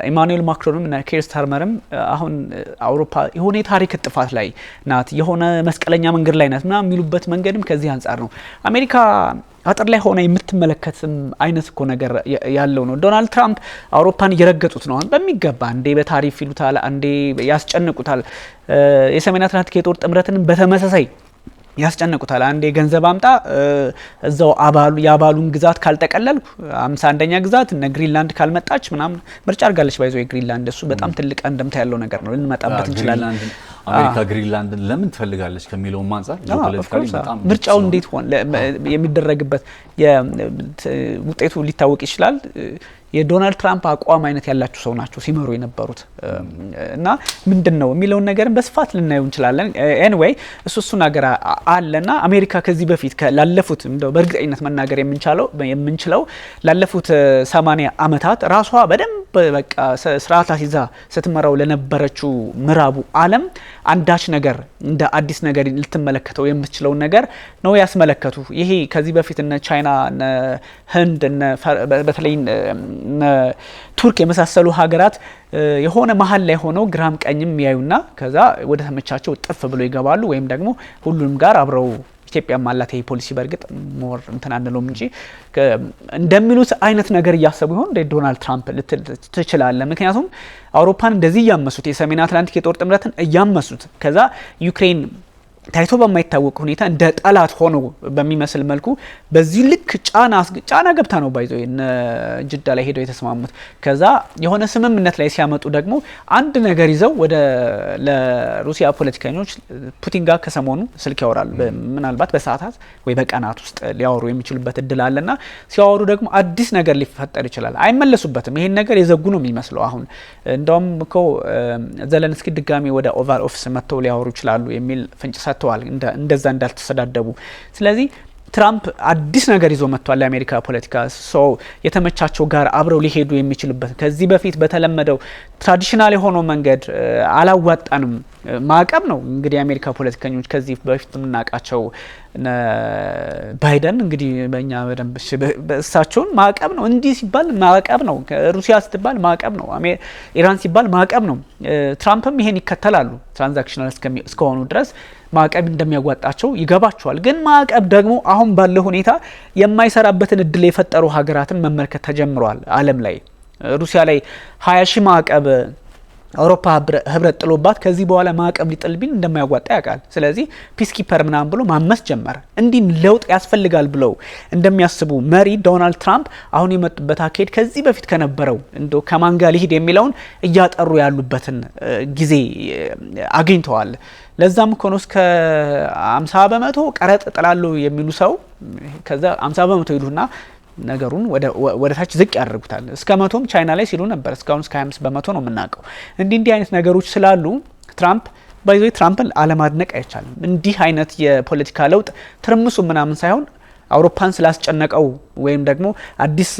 ኢማኑኤል ማክሮንም እና ኬር ስታርመርም አሁን አውሮፓ የሆነ የታሪክ ጥፋት ላይ ናት የሆነ መስቀለኛ መንገድ ላይ ናት ምናምን የሚሉበት መንገድም ከዚህ አንፃር ነው። አሜሪካ አጥር ላይ ሆነ የምትመለከትም አይነት እኮ ነገር ያለው ነው። ዶናልድ ትራምፕ አውሮፓን እየረገጡት ነው በሚገባ አንዴ በታሪፍ ይሉታል አንዴ ያስጨንቁታል። የሰሜን አትላንቲክ የጦር ጥምረትን በተመሳሳይ ያስጨንቁታል። አንዴ ገንዘብ አምጣ እዛው የአባሉን ግዛት ካልጠቀለልኩ 51ኛ ግዛት እነ ግሪንላንድ ካልመጣች ምናምን ምርጫ አድርጋለች። ባይዞ የግሪንላንድ እሱ በጣም ትልቅ እንደምታ ያለው ነገር ነው። ልንመጣበት እንችላለን። አሜሪካ ግሪንላንድን ለምን ትፈልጋለች ከሚለው አንፃር ጂኦፖለቲካሊ በጣም ምርጫው እንዴት ሆነ የሚደረግበት ውጤቱ ሊታወቅ ይችላል። የዶናልድ ትራምፕ አቋም አይነት ያላቸው ሰው ናቸው ሲመሩ የነበሩት እና ምንድነው የሚለውን ነገር በስፋት ልናየው እንችላለን። ኤኒዌይ እሱ ነገር አለና አሜሪካ ከዚህ በፊት ላለፉት እንደው በእርግጠኝነት መናገር የምንችለው ላለፉት 80 ዓመታት ራሷ በደንብ በቃ ስርዓት አስይዛ ስትመራው ለነበረችው ምዕራቡ ዓለም አንዳች ነገር እንደ አዲስ ነገር ልትመለከተው የምትችለው ነገር ነው ያስመለከቱ። ይሄ ከዚህ በፊት እነ ቻይና እነ ህንድ በተለይ ቱርክ የመሳሰሉ ሀገራት የሆነ መሀል ላይ ሆነው ግራም ቀኝም ያዩና ከዛ ወደ ተመቻቸው ጥፍ ብሎ ይገባሉ ወይም ደግሞ ሁሉንም ጋር አብረው ኢትዮጵያ ማላተ ፖሊሲ በርግጥ ሞር እንትን አንለውም እንጂ እንደሚሉት አይነት ነገር እያሰቡ ይሆን እንደ ዶናልድ ትራምፕ ልትችላለ። ምክንያቱም አውሮፓን እንደዚህ ያመሱት የሰሜን አትላንቲክ የጦር ጥምረትን ያመሱት ከዛ ዩክሬን ታይቶ በማይታወቅ ሁኔታ እንደ ጠላት ሆኖ በሚመስል መልኩ በዚህ ልክ ጫና ገብታ ነው ባይዘው ጅዳ ላይ ሄደው የተስማሙት። ከዛ የሆነ ስምምነት ላይ ሲያመጡ ደግሞ አንድ ነገር ይዘው ወደ ለሩሲያ ፖለቲከኞች ፑቲን ጋር ከሰሞኑ ስልክ ያወራሉ። ምናልባት በሰዓታት ወይ በቀናት ውስጥ ሊያወሩ የሚችሉበት እድል አለና ሲያወሩ ደግሞ አዲስ ነገር ሊፈጠር ይችላል። አይመለሱበትም። ይሄን ነገር የዘጉ ነው የሚመስለው። አሁን እንደውም እኮ ዘለንስኪ ድጋሚ ወደ ኦቫል ኦፊስ መጥተው ሊያወሩ ይችላሉ የሚል ፍንጭ ሰጥተዋል እንደዛ እንዳልተሰዳደቡ። ስለዚህ ትራምፕ አዲስ ነገር ይዞ መጥቷል ለአሜሪካ ፖለቲካ ሰው የተመቻቸው ጋር አብረው ሊሄዱ የሚችሉበት ከዚህ በፊት በተለመደው ትራዲሽናል የሆነው መንገድ አላዋጣንም ማዕቀብ ነው። እንግዲህ የአሜሪካ ፖለቲከኞች ከዚህ በፊት የምናውቃቸው ባይደን እንግዲህ በእኛ በደንብ እሳቸውን ማዕቀብ ነው እንዲህ ሲባል ማዕቀብ ነው፣ ሩሲያ ስትባል ማዕቀብ ነው፣ ኢራን ሲባል ማዕቀብ ነው። ትራምፕም ይሄን ይከተላሉ። ትራንዛክሽናል እስከሆኑ ድረስ ማዕቀብ እንደሚያዋጣቸው ይገባቸዋል። ግን ማዕቀብ ደግሞ አሁን ባለው ሁኔታ የማይሰራበትን እድል የፈጠሩ ሀገራትን መመልከት ተጀምሯል። ዓለም ላይ ሩሲያ ላይ 20 ሺህ ማዕቀብ አውሮፓ ህብረት ጥሎባት ከዚህ በኋላ ማዕቀብ ሊጥል ቢል እንደማያዋጣ ያውቃል። ስለዚህ ፒስኪፐር ምናምን ብሎ ማመስ ጀመረ። እንዲህ ለውጥ ያስፈልጋል ብለው እንደሚያስቡ መሪ ዶናልድ ትራምፕ አሁን የመጡበት አካሄድ ከዚህ በፊት ከነበረው እንደው ከማን ጋር ሊሄድ የሚለውን እያጠሩ ያሉበትን ጊዜ አግኝተዋል። ለዛም እኮ ነው እስከ 50 በመቶ ቀረጥ ጥላሉ የሚሉ ሰው ከዛ 50 በመቶ ይሉና ነገሩን ወደ ታች ዝቅ ያደርጉታል። እስከ 100ም ቻይና ላይ ሲሉ ነበር። እስካሁን እስከ 25 በመቶ ነው የምናውቀው። እንዲህ አይነት ነገሮች ስላሉ ትራምፕ ባይዞ ትራምፕን አለማድነቅ አይቻልም። እንዲህ አይነት የፖለቲካ ለውጥ ትርምሱ ምናምን ሳይሆን አውሮፓን ስላስጨነቀው ወይም ደግሞ አዲስ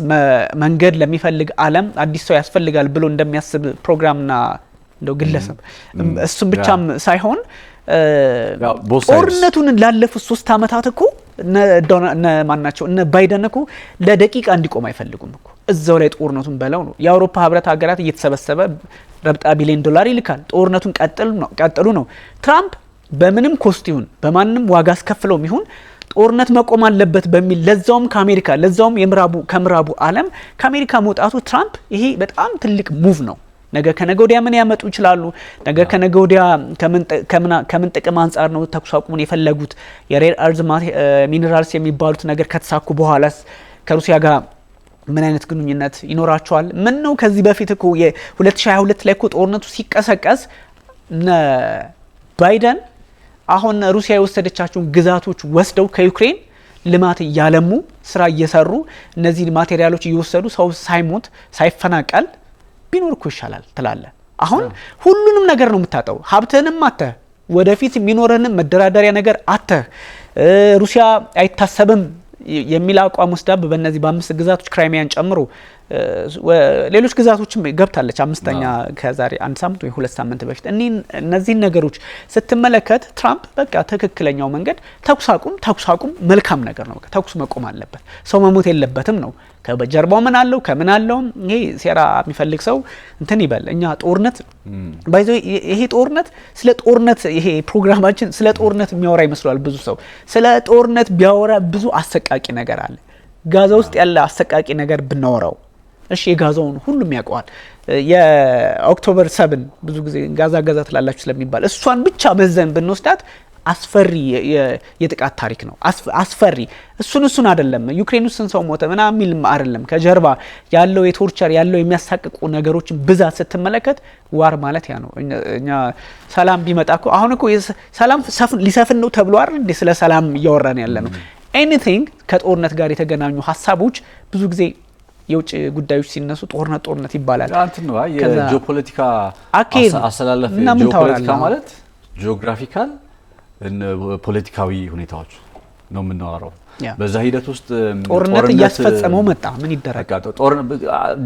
መንገድ ለሚፈልግ ዓለም አዲስ ሰው ያስፈልጋል ብሎ እንደሚያስብ ፕሮግራምና እንደው ግለሰብ እሱም ብቻም ሳይሆን ጦርነቱን ላለፉት 3 አመታት እኮ ማናቸው እነ ባይደን እኮ ለደቂቃ እንዲቆም አይፈልጉም እኮ እዛው ላይ ጦርነቱን በለው ነው። የአውሮፓ ህብረት ሀገራት እየተሰበሰበ ረብጣ ቢሊዮን ዶላር ይልካል። ጦርነቱን ቀጥሉ ነው። ትራምፕ በምንም ኮስት ይሁን በማንም ዋጋ አስከፍለውም ይሁን ጦርነት መቆም አለበት በሚል ለዛውም ከአሜሪካ ለዛውም ከምዕራቡ ዓለም ከአሜሪካ መውጣቱ ትራምፕ ይሄ በጣም ትልቅ ሙቭ ነው። ነገ ከነገ ወዲያ ምን ያመጡ ይችላሉ? ነገ ከነገ ወዲያ ከምን ጥቅም አንጻር ነው ተኩስ አቁሙን የፈለጉት? የሬር አርዝ ሚነራልስ የሚባሉት ነገር ከተሳኩ በኋላስ ከሩሲያ ጋር ምን አይነት ግንኙነት ይኖራቸዋል? ምን ነው ከዚህ በፊት እኮ የ2022 ላይ እኮ ጦርነቱ ሲቀሰቀስ ባይደን አሁን ሩሲያ የወሰደቻቸውን ግዛቶች ወስደው ከዩክሬን ልማት እያለሙ ስራ እየሰሩ እነዚህ ማቴሪያሎች እየወሰዱ ሰው ሳይሞት ሳይፈናቀል ቢኖር እኮ ይሻላል ትላለ። አሁን ሁሉንም ነገር ነው የምታጠው። ሀብትንም አተ ወደፊት የሚኖረንም መደራደሪያ ነገር አተ ሩሲያ አይታሰብም የሚል አቋም ወስዳ በእነዚህ በ5 ግዛቶች ክራይሚያን ጨምሮ ሌሎች ግዛቶችም ገብታለች። 5ኛ ከዛሬ 1 ሳምንት ወይ 2 ሳምንት በፊት እነዚህ ነገሮች ስትመለከት ትራምፕ በቃ ትክክለኛው መንገድ ተኩስ አቁም መልካም ነገር ነው። ተኩስ መቆም አለበት፣ ሰው መሞት የለበትም ነው። ከበጀርባው ምን አለው ከምን አለው ይሄ ሴራ የሚፈልግ ሰው እንትን ይበል። እኛ ጦርነት ባይዞ ይሄ ጦርነት ስለ ጦርነት ይሄ ፕሮግራማችን ስለ ጦርነት የሚያወራ ይመስላል ብዙ ሰው። ስለ ጦርነት ቢያወራ ብዙ አሰቃቂ ነገር አለ። ጋዛ ውስጥ ያለ አሰቃቂ ነገር ብናወራው እሺ የጋዛውን ሁሉም ያውቀዋል። የኦክቶበር 7 ብዙ ጊዜ ጋዛ ትላላችሁ ስለሚባል እሷን ብቻ መዘን ብንወስዳት አስፈሪ የጥቃት ታሪክ ነው። አስፈሪ እሱን አይደለም ዩክሬን ውስጥ ሰው ሞተ ምናምን የሚል አይደለም። ከጀርባ ያለው የቶርቸር ያለው የሚያሳቅቁ ነገሮችን ብዛት ስትመለከት ዋር ማለት ያ ነው። እኛ ሰላም ቢመጣ እኮ አሁን እኮ ሰላም ሊሰፍን ነው ተብሎ አይደል እንዴ ስለ ሰላም እያወራን ያለ ነው። ኤኒቲንግ ከጦርነት ጋር የተገናኙ ሀሳቦች ብዙ ጊዜ የውጭ ጉዳዮች ሲነሱ ጦርነት ይባላል። እንትን ነው የጂኦፖለቲካ አሰላለፍ ጂኦፖለቲካ ማለት ጂኦግራፊካል ፖለቲካዊ ሁኔታዎች ነው የምናወራው። በዛ ሂደት ውስጥ ጦርነት እያስፈጸመው መጣ። ምን ይደረግ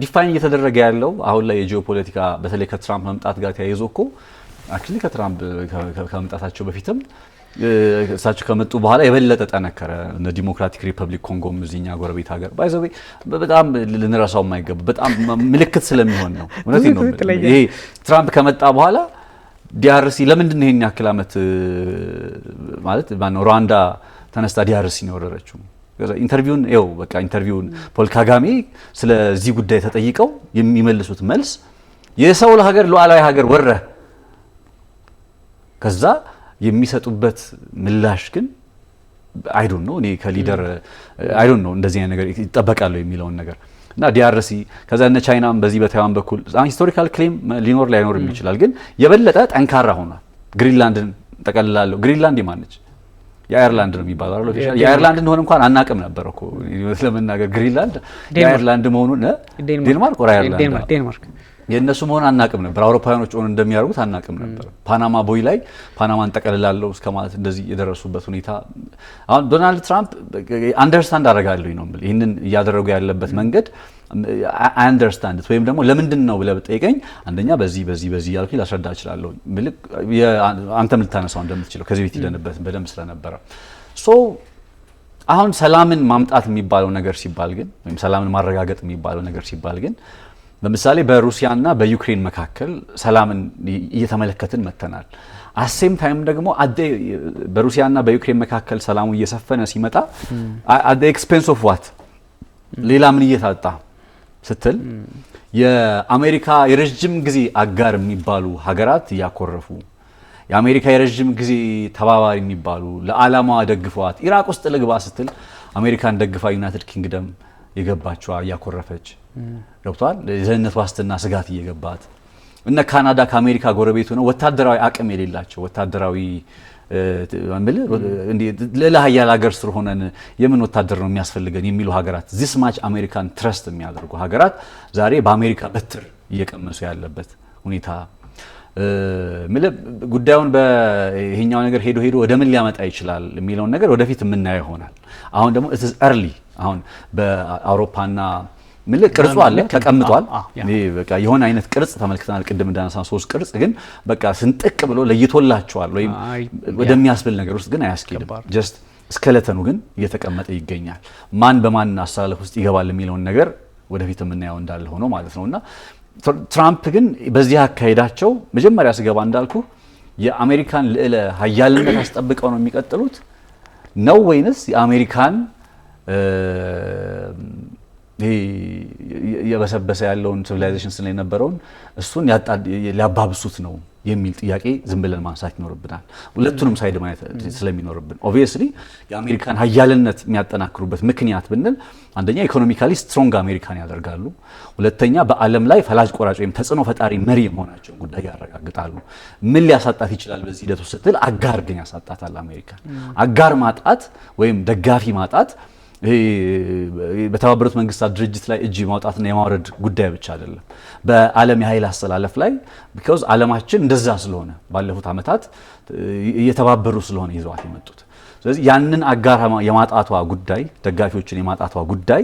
ዲፋይን እየተደረገ ያለው አሁን ላይ የጂኦፖለቲካ በተለይ ከትራምፕ መምጣት ጋር ተያይዞ እኮ አክቹሊ ከትራምፕ ከመምጣታቸው በፊትም እሳቸው ከመጡ በኋላ የበለጠ ጠነከረ። እነ ዲሞክራቲክ ሪፐብሊክ ኮንጎም እዚህኛ ጎረቤት ሀገር ባይዘው በጣም ልንረሳው የማይገባ በጣም ምልክት ስለሚሆን ነው። እውነቴን ነው። ይሄ ትራምፕ ከመጣ በኋላ ዲአርሲ ለምንድን ነው ይሄን ያክል አመት ማለት ማነው ሩዋንዳ ተነስታ ዲአርሲ ነው ወረረችው? ኢንተርቪውን ፖል ካጋሜ ስለዚህ ጉዳይ ተጠይቀው የሚመልሱት መልስ የሰው ሀገር ሉዓላዊ ሀገር ወረ ከዛ የሚሰጡበት ምላሽ ግን አይ ዶንት ኖ እኔ ከሊደር አይ ዶንት ኖ እንደዚህ አይነት ነገር ይጠበቃል የሚለውን ነገር እና ዲአርሲ ከዛ እነ ቻይናም በዚህ በታይዋን በኩል ሂስቶሪካል ክሌም ላይኖር ይችላል፣ ግን የበለጠ ጠንካራ ሆኗል። ግሪንላንድን ጠቀልላለሁ። ግሪንላንድ የማነች? የአየርላንድ ነው የሚባለው አይደል? ኦፊሻል የአየርላንድ እንደሆነ እንኳን አናቅም ነበር እኮ ለመናገር ግሪንላንድ የአየርላንድ መሆኑን ዴንማርክ ወራ አየርላንድ ዴንማርክ የነሱ መሆን አናቅም ነበር። አውሮፓውያኖች ኦን እንደሚያደርጉት አናቅም ነበር። ፓናማ ቦይ ላይ ፓናማን ጠቀልላለሁ እስከማለት እንደዚህ የደረሱበት ሁኔታ አሁን ዶናልድ ትራምፕ አንደርስታንድ አደርጋለሁ ነው ማለት ይሄንን እያደረጉ ያለበት መንገድ አንደርስታንድ ወይም ደግሞ ለምንድን ነው ብለህ ብጠይቀኝ አንደኛ በዚህ ያልኩኝ ላስረዳ እችላለሁ። አንተም ልታነሳው እንደምትችለው ከዚህ ቤት ይደንበት በደንብ ስለነበረ አሁን ሰላምን ማምጣት የሚባለው ነገር ሲባል ግን ወይም ሰላምን ማረጋገጥ የሚባለው ነገር ሲባል ግን ለምሳሌ በሩሲያና በዩክሬን መካከል ሰላምን እየተመለከትን መተናል። አሴም ታይም ደግሞ በሩሲያና በዩክሬን መካከል ሰላሙ እየሰፈነ ሲመጣ አት ዘ ኤክስፔንስ ኦፍ ዋት ሌላ ምን እየታጣ ስትል የአሜሪካ የረጅም ጊዜ አጋር የሚባሉ ሀገራት እያኮረፉ የአሜሪካ የረጅም ጊዜ ተባባሪ የሚባሉ ለዓላማዋ ደግፈዋት ኢራቅ ውስጥ ልግባ ስትል አሜሪካን ደግፋ ዩናይትድ ኪንግደም የገባችዋ እያኮረፈች ገብቷል። የደህንነት ዋስትና ስጋት እየገባት እነ ካናዳ ከአሜሪካ ጎረቤት ሆነው ወታደራዊ አቅም የሌላቸው ወታደራዊ ሌላ ሀያል ሀገር ስር ሆነን የምን ወታደር ነው የሚያስፈልገን የሚሉ ሀገራት ዚስ ማች አሜሪካን ትረስት የሚያደርጉ ሀገራት ዛሬ በአሜሪካ በትር እየቀመሱ ያለበት ሁኔታ ጉዳዩን በይሄኛው ነገር ሄዶ ወደ ምን ሊያመጣ ይችላል የሚለውን ነገር ወደፊት የምናየው ይሆናል። አሁን ደግሞ ኢትስ early አሁን በአውሮፓና ቅርጹ አለ ተቀምጧል። በቃ የሆነ አይነት ቅርጽ ተመልክተናል። ቅድም እንዳነሳ 3 ቅርጽ ግን በቃ ስንጥቅ ብሎ ለይቶላቸዋል ወይም ወደሚያስብል ነገር ውስጥ ግን አያስኬድም። ጀስት ስኬለተኑ ግን እየተቀመጠ ይገኛል። ማን በማን አስተላለፍ ውስጥ ይገባል የሚለውን ነገር ወደፊት የምናየው እንዳለ ሆኖ ማለት ነውና ትራምፕ ግን በዚህ አካሄዳቸው መጀመሪያ ስገባ እንዳልኩ የአሜሪካን ልዕለ ሀያልነት አስጠብቀው ነው የሚቀጥሉት ነው ወይንስ የአሜሪካን የበሰበሰ ያለውን ሲቪላይዜሽን ስለ የነበረውን እሱን ሊያባብሱት ነው የሚል ጥያቄ ዝም ብለን ማንሳት ይኖርብናል። ሁለቱንም ሳይድ ማየት ስለሚኖርብን ኦብቪየስሊ የአሜሪካን ሀያልነት የሚያጠናክሩበት ምክንያት ብንል አንደኛ ኢኮኖሚካሊ ስትሮንግ አሜሪካን ያደርጋሉ፣ ሁለተኛ በዓለም ላይ ፈላጭ ቆራጭ ወይም ተጽዕኖ ፈጣሪ መሪ መሆናቸውን ጉዳይ ያረጋግጣሉ። ምን ሊያሳጣት ይችላል በዚህ ሂደት ውስጥ ስትል አጋር ግን ያሳጣታል። አሜሪካን አጋር ማጣት ወይም ደጋፊ ማጣት በተባበሩት መንግስታት ድርጅት ላይ እጅ ማውጣትና የማውረድ ጉዳይ ብቻ አይደለም። በዓለም የኃይል አስተላለፍ ላይ ቢኮዝ ዓለማችን እንደዛ ስለሆነ ባለፉት ዓመታት እየተባበሩ ስለሆነ ይዘዋት የመጡት ስለዚህ ያንን አጋር የማጣቷ ጉዳይ ደጋፊዎችን የማጣቷ ጉዳይ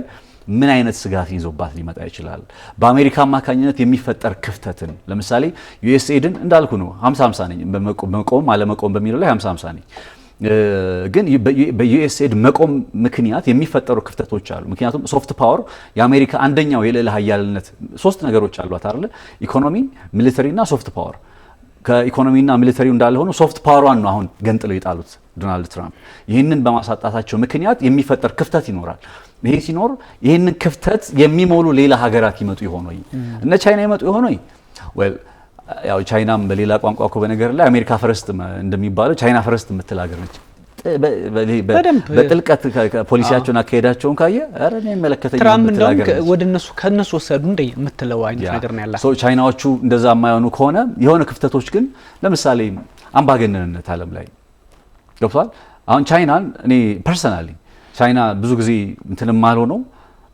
ምን አይነት ስጋት ይዞባት ሊመጣ ይችላል? በአሜሪካ አማካኝነት የሚፈጠር ክፍተትን ለምሳሌ ዩኤስኤድን እንዳልኩ ነው 50-50 ነኝ በመቆም አለመቆም በሚለው ላይ 50-50 ነኝ። ግን በዩኤስኤድ መቆም ምክንያት የሚፈጠሩ ክፍተቶች አሉ። ምክንያቱም ሶፍት ፓወር የአሜሪካ አንደኛው የልዕለ ሀያልነት 3 ነገሮች አሏት አይደል? ኢኮኖሚ፣ ሚሊተሪና ሶፍት ፓወር። ከኢኮኖሚና ሚሊተሪው እንዳለ ሆኖ ሶፍት ፓወሯን ነው አሁን ገንጥለው የጣሉት ዶናልድ ትራምፕ። ይህንን በማሳጣታቸው ምክንያት የሚፈጠር ክፍተት ይኖራል። ይሄ ሲኖር ይህንን ክፍተት የሚሞሉ ሌላ ሀገራት ይመጡ ይሆን ወይ? እነ ቻይና ይመጡ ይሆን ወይ? ያው ቻይናም በሌላ ቋንቋ እኮ በነገር ላይ አሜሪካ ፈረስት እንደሚባለው ቻይና ፈረስት የምትል ሀገር ነች። በጥልቀት ፖሊሲያቸውን አካሄዳቸውን ካየ አረ ነው የሚመለከተኝ ትራምፕ እንደውም ወደ እነሱ ከነሱ ወሰዱ እንደ የምትለው አይነት ነገር ነው ያላቸው። ቻይናዎቹ እንደዛ የማይሆኑ ከሆነ የሆነ ክፍተቶች ግን ለምሳሌ አምባገነንነት ዓለም ላይ ገብቷል። አሁን ቻይናን እኔ ፐርሰናሊ ቻይና ብዙ ጊዜ እንትንም ማለው ነው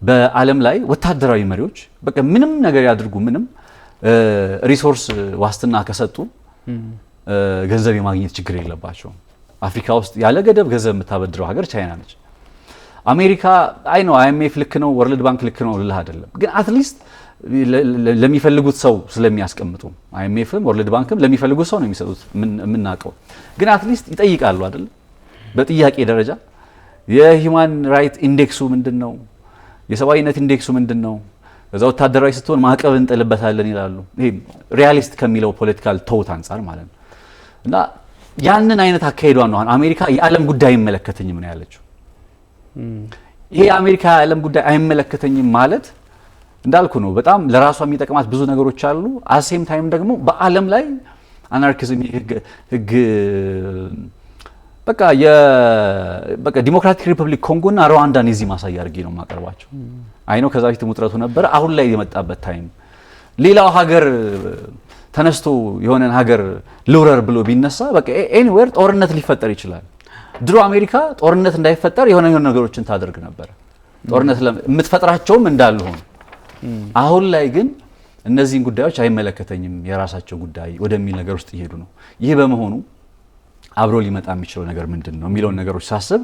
በዓለም ላይ ወታደራዊ መሪዎች በቃ ምንም ነገር ያድርጉ ምንም ሪሶርስ ዋስትና ከሰጡ ገንዘብ የማግኘት ችግር የለባቸውም። አፍሪካ ውስጥ ያለ ገደብ ገንዘብ የምታበድረው ሀገር ቻይና ነች። አሜሪካ አይ ነው አይኤምኤፍ ልክ ነው ወርልድ ባንክ ልክ ነው ልልህ አይደለም፣ ግን አትሊስት ለሚፈልጉት ሰው ስለሚያስቀምጡ አይኤምኤፍም ወርልድ ባንክም ለሚፈልጉት ሰው ነው የሚሰጡት የምናውቀው። ግን አትሊስት ይጠይቃሉ አይደል? በጥያቄ ደረጃ የሂውማን ራይት ኢንዴክሱ ምንድነው? የሰብአዊነት ኢንዴክሱ ምንድነው? ከዛ ወታደራዊ ስትሆን ማዕቀብ እንጥልበታለን ይላሉ። ይሄ ሪያሊስት ከሚለው ፖለቲካል ተውት አንፃር ማለት ነው። እና ያንን አይነት አካሄዷን ነው አሜሪካ የዓለም ጉዳይ አይመለከተኝም ነው ያለችው። ይሄ የአሜሪካ የዓለም ጉዳይ አይመለከተኝም ማለት እንዳልኩ ነው። በጣም ለራሷ የሚጠቅማት ብዙ ነገሮች አሉ። አሴም ታይም ደግሞ በዓለም ላይ አናርኪዝም ህግ በቃ ዲሞክራቲክ ሪፐብሊክ ኮንጎና ሩዋንዳን የዚህ ማሳያ አድርጌ ነው የማቀርባቸው። አይ ነው ከዛ በፊት ውጥረቱ ነበረ። አሁን ላይ የመጣበት ታይም ሌላው ሀገር ተነስቶ የሆነን ሀገር ልውረር ብሎ ቢነሳ በቃ ኤኒዌር ጦርነት ሊፈጠር ይችላል። ድሮ አሜሪካ ጦርነት እንዳይፈጠር የሆነ ነገሮችን ታደርግ ነበር። ጦርነት የምትፈጥራቸውም እንዳሉ ሆነ። አሁን ላይ ግን እነዚህን ጉዳዮች አይመለከተኝም የራሳቸው ጉዳይ ወደሚል ነገር ውስጥ ይሄዱ ነው። ይህ በመሆኑ አብሮ ሊመጣ የሚችለው ነገር ምንድን ነው የሚለውን ነገሮች ሳስብ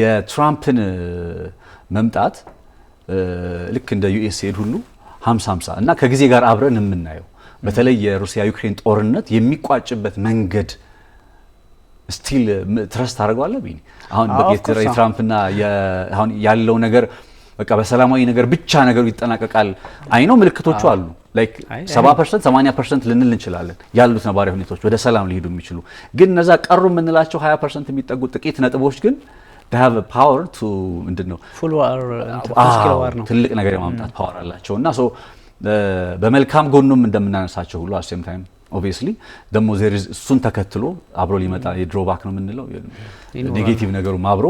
የትራምፕን መምጣት ልክ እንደ ዩኤስኤድ ሁሉ 50-50 እና ከጊዜ ጋር አብረን የምናየው በተለይ የሩሲያ ዩክሬን ጦርነት የሚቋጭበት መንገድ ስቲል ትረስት አድርገዋለሁ ቢኒ አሁን የትራምፕና አሁን ያለው ነገር በቃ በሰላማዊ ነገር ብቻ ነገሩ ይጠናቀቃል። አይኖ ምልክቶቹ አሉ ላይክ 70% 80% ልንል እንችላለን ያሉት ነባራዊ ሁኔታዎች ወደ ሰላም ሊሄዱ የሚችሉ ግን እነዛ ቀሩ የምንላቸው 20% የሚጠጉ ጥቂት ነጥቦች ግን they have a power to ምንድነው full war ነው ትልቅ ነገር የማምጣት ፓወር አላቸውና ሶ በመልካም ጎኑም እንደምናነሳቸው ሁሉ at the same time obviously ደግሞ እሱን ተከትሎ አብሮ ሊመጣ የድሮባክ ነው የምንለው ኔጌቲቭ ነገሩ አብሮ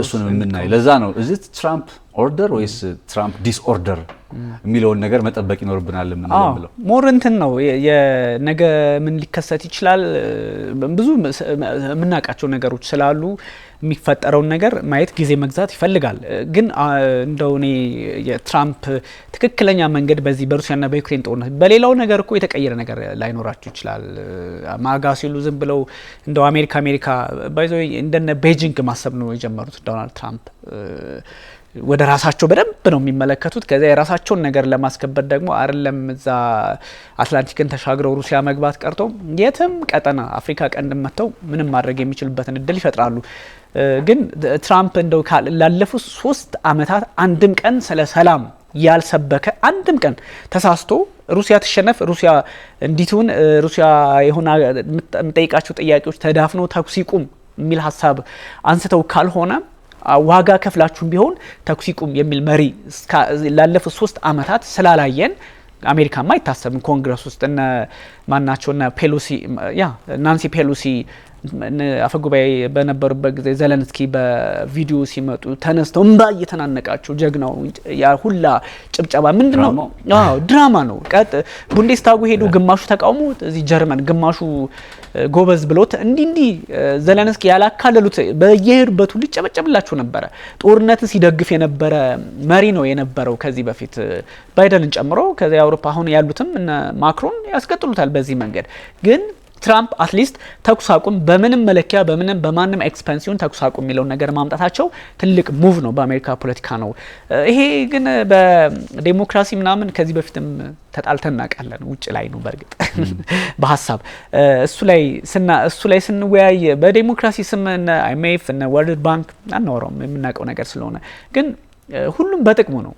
እሱን የምናይ ለዛ ነው እዚህ ትራምፕ ኦርደር ወይስ ትራምፕ ዲስኦርደር የሚለውን ነገር መጠበቅ ይኖርብናል የምንለው ሞር እንትን ነው የነገ ምን ሊከሰት ይችላል ብዙ የምናውቃቸው ነገሮች ስላሉ የሚፈጠረውን ነገር ማየት ጊዜ መግዛት ይፈልጋል። ግን እንደው እኔ የትራምፕ ትክክለኛ መንገድ በዚህ በሩሲያና በዩክሬን ጦርነት በሌላው ነገር እኮ የተቀየረ ነገር ላይኖራቸው ይችላል። ማጋ ሲሉ ዝም ብለው እንደው አሜሪካ ባይዘው እንደነ ቤጂንግ ማሰብ ነው የጀመሩት ዶናልድ ትራምፕ ወደ ራሳቸው በደንብ ነው የሚመለከቱት። ከዛ የራሳቸውን ነገር ለማስከበር ደግሞ አይደለም እዛ አትላንቲክን ተሻግረው ሩሲያ መግባት ቀርቶ የትም ቀጠና አፍሪካ ቀንድ መተው ምንም ማድረግ የሚችሉበትን እድል ይፈጥራሉ። ግን ትራምፕ እንደው ላለፉት 3 አመታት አንድም ቀን ስለ ሰላም ያልሰበከ አንድም ቀን ተሳስቶ ሩሲያ ተሸነፍ ሩሲያ እንዲቱን ሩሲያ የሆነ የምጠይቃቸው ጥያቄዎች ተዳፍኖ ተኩስ ይቁም የሚል ሀሳብ አንስተው ካልሆነ ዋጋ ከፍላችሁም ቢሆን ተኩስ ይቁም የሚል መሪ ላለፉት 3 አመታት ስላላየን አሜሪካማ አይታሰብም። ኮንግረስ ውስጥ እነ ማናቸውና ፔሎሲ ናንሲ ፔሎሲ አፈጉባኤ በነበሩበት ጊዜ ዘለንስኪ በቪዲዮ ሲመጡ ተነስተው እንባ እየተናነቃቸው ጀግናው ያ ሁላ ጭብጨባ ምንድነው? ድራማ ነው። ቡንዴስታጉ ሄዱ ግማሹ ተቃውሞ እዚህ ጀርመን ግማሹ ጎበዝ ብሎት እንዲ ዘለንስኪ ያላካለሉት በየሄዱበት ሁሉ ጨበጨብላቸው ነበረ። ጦርነትን ሲደግፍ የነበረ መሪ ነው የነበረው ከዚህ በፊት ባይደንን ጨምሮ ከዛ የአውሮፓ አሁን ያሉትም እነ ማክሮን ያስቀጥሉታል በዚህ መንገድ። ግን ትራምፕ አትሊስት ተኩስ አቁም በምንም መለኪያ በማንም ኤክስፓንሲዮን ተኩስ አቁም የሚለው ነገር ማምጣታቸው ትልቅ ሙቭ ነው በአሜሪካ ፖለቲካ ነው። ይሄ ግን በዲሞክራሲ ምናምን ከዚህ በፊትም ተጣልተን እናውቃለን። ውጭ ላይ ነው በርግጥ በሐሳብ እሱ ላይ ስንወያይ በዲሞክራሲ ስም እነ አይኤምኤፍ እነ ወርልድ ባንክ አናወራውም የምናውቀው ነገር ስለሆነ። ግን ሁሉም በጥቅሙ ነው።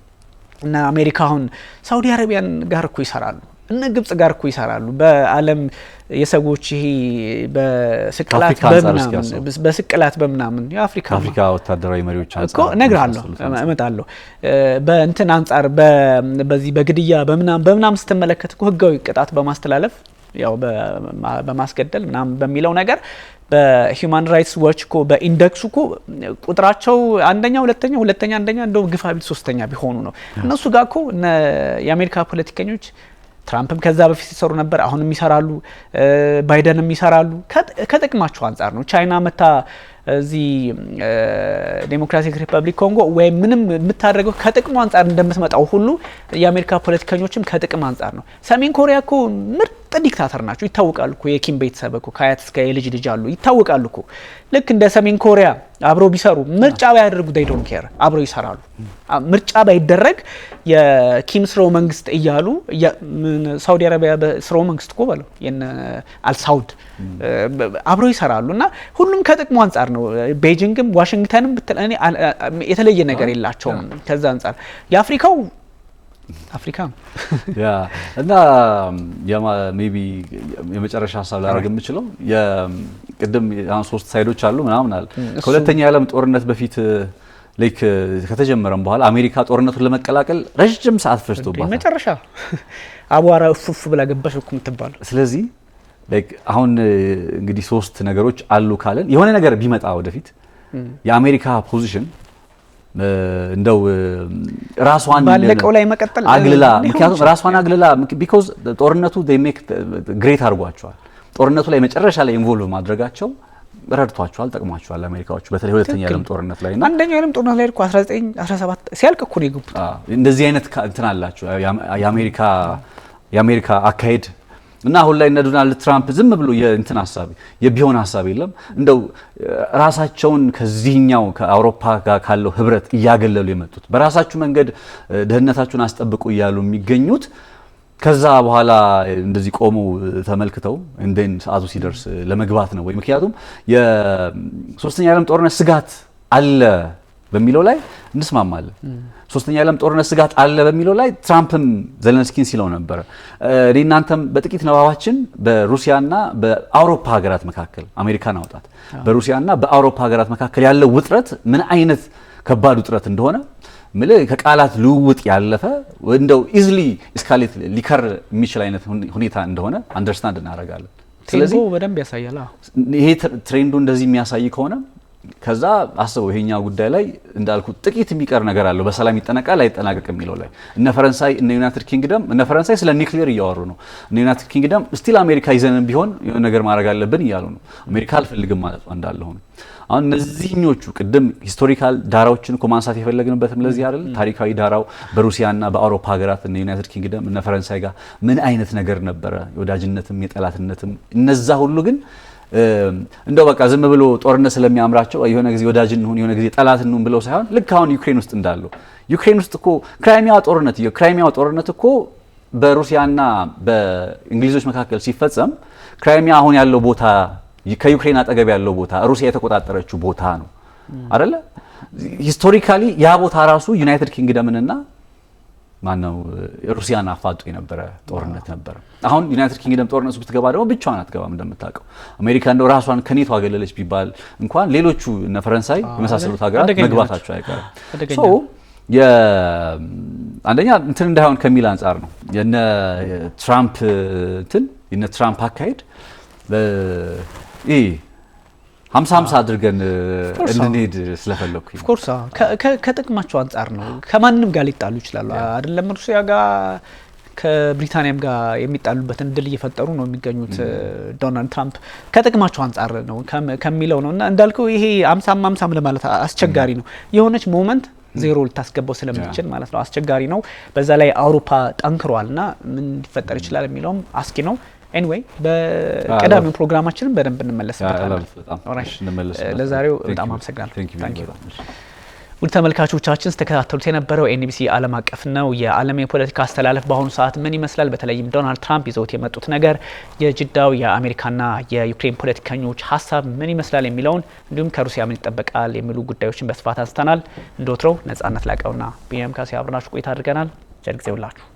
እና አሜሪካ አሁን ሳውዲ አረቢያን ጋር እኮ ይሰራሉ እነ ግብጽ ጋር እኮ ይሰራሉ። በአለም የሰዎች ይሄ በስቅላት በምናምን የአፍሪካ ወታደራዊ መሪዎች አንፃር እኮ እነግራለሁ እመጣለሁ በእንትን አንፃር በዚህ በግድያ በምናምን ስትመለከት እኮ ህጋዊ ቅጣት በማስተላለፍ ያው በማስገደል ምናምን በሚለው ነገር በሂውማን ራይትስ ዋች እኮ በኢንዴክሱ እኮ ቁጥራቸው አንደኛ ሁለተኛ አንደኛ እንደው ግፋ ቢል ሶስተኛ ቢሆኑ ነው። እነሱ ጋር እኮ የአሜሪካ ፖለቲከኞች ትራምፕም ከዛ በፊት ሲሰሩ ነበር፣ አሁንም ይሰራሉ፣ ባይደንም ይሰራሉ። ከጥቅማቸው አንፃር ነው። ቻይና መታ እዚህ ዴሞክራቲክ ሪፐብሊክ ኮንጎ ወይ ምንም የምታደርገው ከጥቅሙ አንፃር እንደምትመጣው ሁሉ የአሜሪካ ፖለቲከኞችም ከጥቅም አንፃር ነው። ሰሜን ኮሪያ እኮ ምርጥ ዲክታተር ናቸው ይታወቃሉ እኮ የኪም ቤተሰብ እኮ ከአያት እስከ የልጅ ልጅ አሉ ይታወቃሉ እኮ ልክ እንደ ሰሜን ኮሪያ አብረው ቢሰሩ ምርጫ ባያደርጉ they don't care አብረው ይሰራሉ። ምርጫ ባይደረግ የኪም ስርወ መንግስት እያሉ ሳውዲ አረቢያ በስርወ መንግስት እኮ በለው የነ አልሳውድ አብረው ይሰራሉ እና ሁሉም ከጥቅሙ አንፃር ነው። ቤጂንግም ዋሽንግተንም እኔ የተለየ ነገር የላቸውም ከዛ አንፃር የአፍሪካው አፍሪካ ያ እና ሜቢ የመጨረሻ ሀሳብ ላደርግ የምችለው የቅድም አሁን 3 ሳይዶች አሉ ምናምን አለ ከሁለተኛ የዓለም ጦርነት በፊት ላይክ ከተጀመረም በኋላ አሜሪካ ጦርነቱን ለመቀላቀል ረጅም ሰዓት ፈጅቶባታል። መጨረሻ አቧራ ፉፍ ብላ ገባሽ እኮ የምትባለው። ስለዚህ ላይክ አሁን እንግዲህ 3 ነገሮች አሉ ካለን የሆነ ነገር ቢመጣ ወደፊት የአሜሪካ ፖዚሽን እንደው ራስዋን ባለቀው ላይ መቀጠል አግልላ ምክንያቱም ራስዋን አግልላ because ጦርነቱ they make great አድርጓቸዋል። ጦርነቱ ላይ መጨረሻ ላይ ኢንቮልቭ ማድረጋቸው ረድቷቸዋል፣ ጠቅሟቸዋል አሜሪካዎች በተለይ ሁለተኛ የዓለም ጦርነት ላይ እና አንደኛው የዓለም ጦርነት ላይ 1917 ሲያልቅ እኮ ነው የገቡት። እንደዚህ አይነት እንትን አላቸው የአሜሪካ አካሄድ እና አሁን ላይ እነ ዶናልድ ትራምፕ ዝም ብሎ የእንትን ሐሳብ የቢሆን ሐሳብ የለም እንደው ራሳቸውን ከዚህኛው ከአውሮፓ ጋር ካለው ህብረት እያገለሉ የመጡት በራሳቸው መንገድ ደህንነታቸውን አስጠብቁ እያሉ የሚገኙት ከዛ በኋላ እንደዚህ ቆመው ተመልክተው እንደን ሰዓቱ ሲደርስ ለመግባት ነው ወይ? ምክንያቱም የሶስተኛ ዓለም ጦርነት ስጋት አለ በሚለው ላይ እንስማማለን። ሶስተኛ ዓለም ጦርነት ስጋት አለ በሚለው ላይ ትራምፕም ዘለንስኪን ሲለው ነበር። እናንተም በጥቂት ንባባችን በሩሲያና በአውሮፓ ሀገራት መካከል አሜሪካን አውጣት በሩሲያና በአውሮፓ ሀገራት መካከል ያለው ውጥረት ምን አይነት ከባድ ውጥረት እንደሆነ ከቃላት ልውውጥ ያለፈ እንደው ኢዝሊ ኤስካሌት ሊከር የሚችል አይነት ሁኔታ እንደሆነ አንደርስታንድ እናደርጋለን። ስለዚህ በደንብ ያሳያል። ይሄ ትሬንዱ እንደዚህ የሚያሳይ ከሆነ ከዛ አስበው ይሄኛው ጉዳይ ላይ እንዳልኩ ጥቂት የሚቀር ነገር አለው በሰላም ይጠናቀቃል አይጠናቀቅ የሚለው ላይ እነ ፈረንሳይ እነ ዩናይትድ ኪንግደም እነ ፈረንሳይ ስለ ኒውክሊየር እያወሩ ነው። እነ ዩናይትድ ኪንግደም ስቲል አሜሪካ ይዘንም ቢሆን የሆነ ነገር ማድረግ አለብን እያሉ ነው። አሜሪካ አልፈልግም ማለት ነው እንዳለ ሆኖ አሁን እነዚህኞቹ ቅድም ሂስቶሪካል ዳራዎችን እኮ ማንሳት የፈለግንበትም ለዚህ አይደል ታሪካዊ ዳራው በሩሲያና በአውሮፓ ሀገራት እነ ዩናይትድ ኪንግደም እነ ፈረንሳይ ጋር ምን አይነት ነገር ነበረ የወዳጅነትም የጠላትነትም እነዛ ሁሉ ግን እንደው በቃ ዝም ብሎ ጦርነት ስለሚያምራቸው የሆነ ጊዜ ወዳጅ እንሁን የሆነ ጊዜ ጠላት እንሁን ብለው ሳይሆን ልክ አሁን ዩክሬን ውስጥ እንዳለው ዩክሬን ውስጥ እኮ ክራይሚያው ጦርነት እኮ በሩሲያና በእንግሊዞች መካከል ሲፈጸም ክራይሚያ አሁን ያለው ቦታ ከዩክሬን አጠገብ ያለው ቦታ ሩሲያ የተቆጣጠረችው ቦታ ነው አይደለ? ሂስቶሪካሊ ያ ቦታ ራሱ ዩናይትድ ኪንግደምንና ማነው ሩሲያን አፋጦ የነበረ ጦርነት ነበር። አሁን ዩናይትድ ኪንግደም ጦርነት ውስጥ ገባ ደግሞ ብቻዋን አትገባም እንደምታውቀው። አሜሪካ እንደው ራሷን ከኔቶ አገለለች ቢባል እንኳን ሌሎቹ እነ ፈረንሳይ የመሳሰሉት ሀገራት መግባታቸው አይቀርም። ሶ አንደኛ እንትን እንዳይሆን ከሚል አንፃር ነው የነ ትራምፕ አካሄድ 50-50 አድርገን እንድንሄድ ስለፈለኩኝ ኦፍ ኮርስ ከጥቅማቸው አንፃር ነው። ከማንንም ጋር ሊጣሉ ይችላሉ አይደለም ሩሲያ ጋር ከብሪታንያም ጋር የሚጣሉበትን ድል እየፈጠሩ ነው የሚገኙት ዶናልድ ትራምፕ ከጥቅማቸው አንፃር ነው ከሚለው ነው። እና እንዳልከው ይሄ 50-50 ለማለት አስቸጋሪ ነው። የሆነች ሞመንት ዜሮ ልታስገባው ስለምትችል ማለት ነው አስቸጋሪ ነው። በዛ ላይ አውሮፓ ጠንክሯልና ምን ሊፈጠር ይችላል የሚለውም አስኪ ነው። ኤኒዌይ በቀዳሚው ፕሮግራማችንን በደንብ እንመለስበታለን። ለዛሬው በጣም አመሰግናለሁ። ውድ ተመልካቾቻችን ስተከታተሉት የነበረው ኤንቢሲ ዓለም አቀፍ ነው። የዓለም የፖለቲካ አስተላለፍ በአሁኑ ሰዓት ምን ይመስላል? በተለይም ዶናልድ ትራምፕ ይዘውት የመጡት ነገር የጅዳው የአሜሪካና የዩክሬን ፖለቲከኞች ሀሳብ ምን ይመስላል የሚለውን እንዲሁም ከሩሲያ ምን ይጠበቃል የሚሉ ጉዳዮችን በስፋት አንስተናል። እንደወትሮው ነጻነት ላቀውና ቢኒያም ካሴ አብረናችሁ ቆይታ አድርገናል። ቸር ጊዜ ይሁንላችሁ።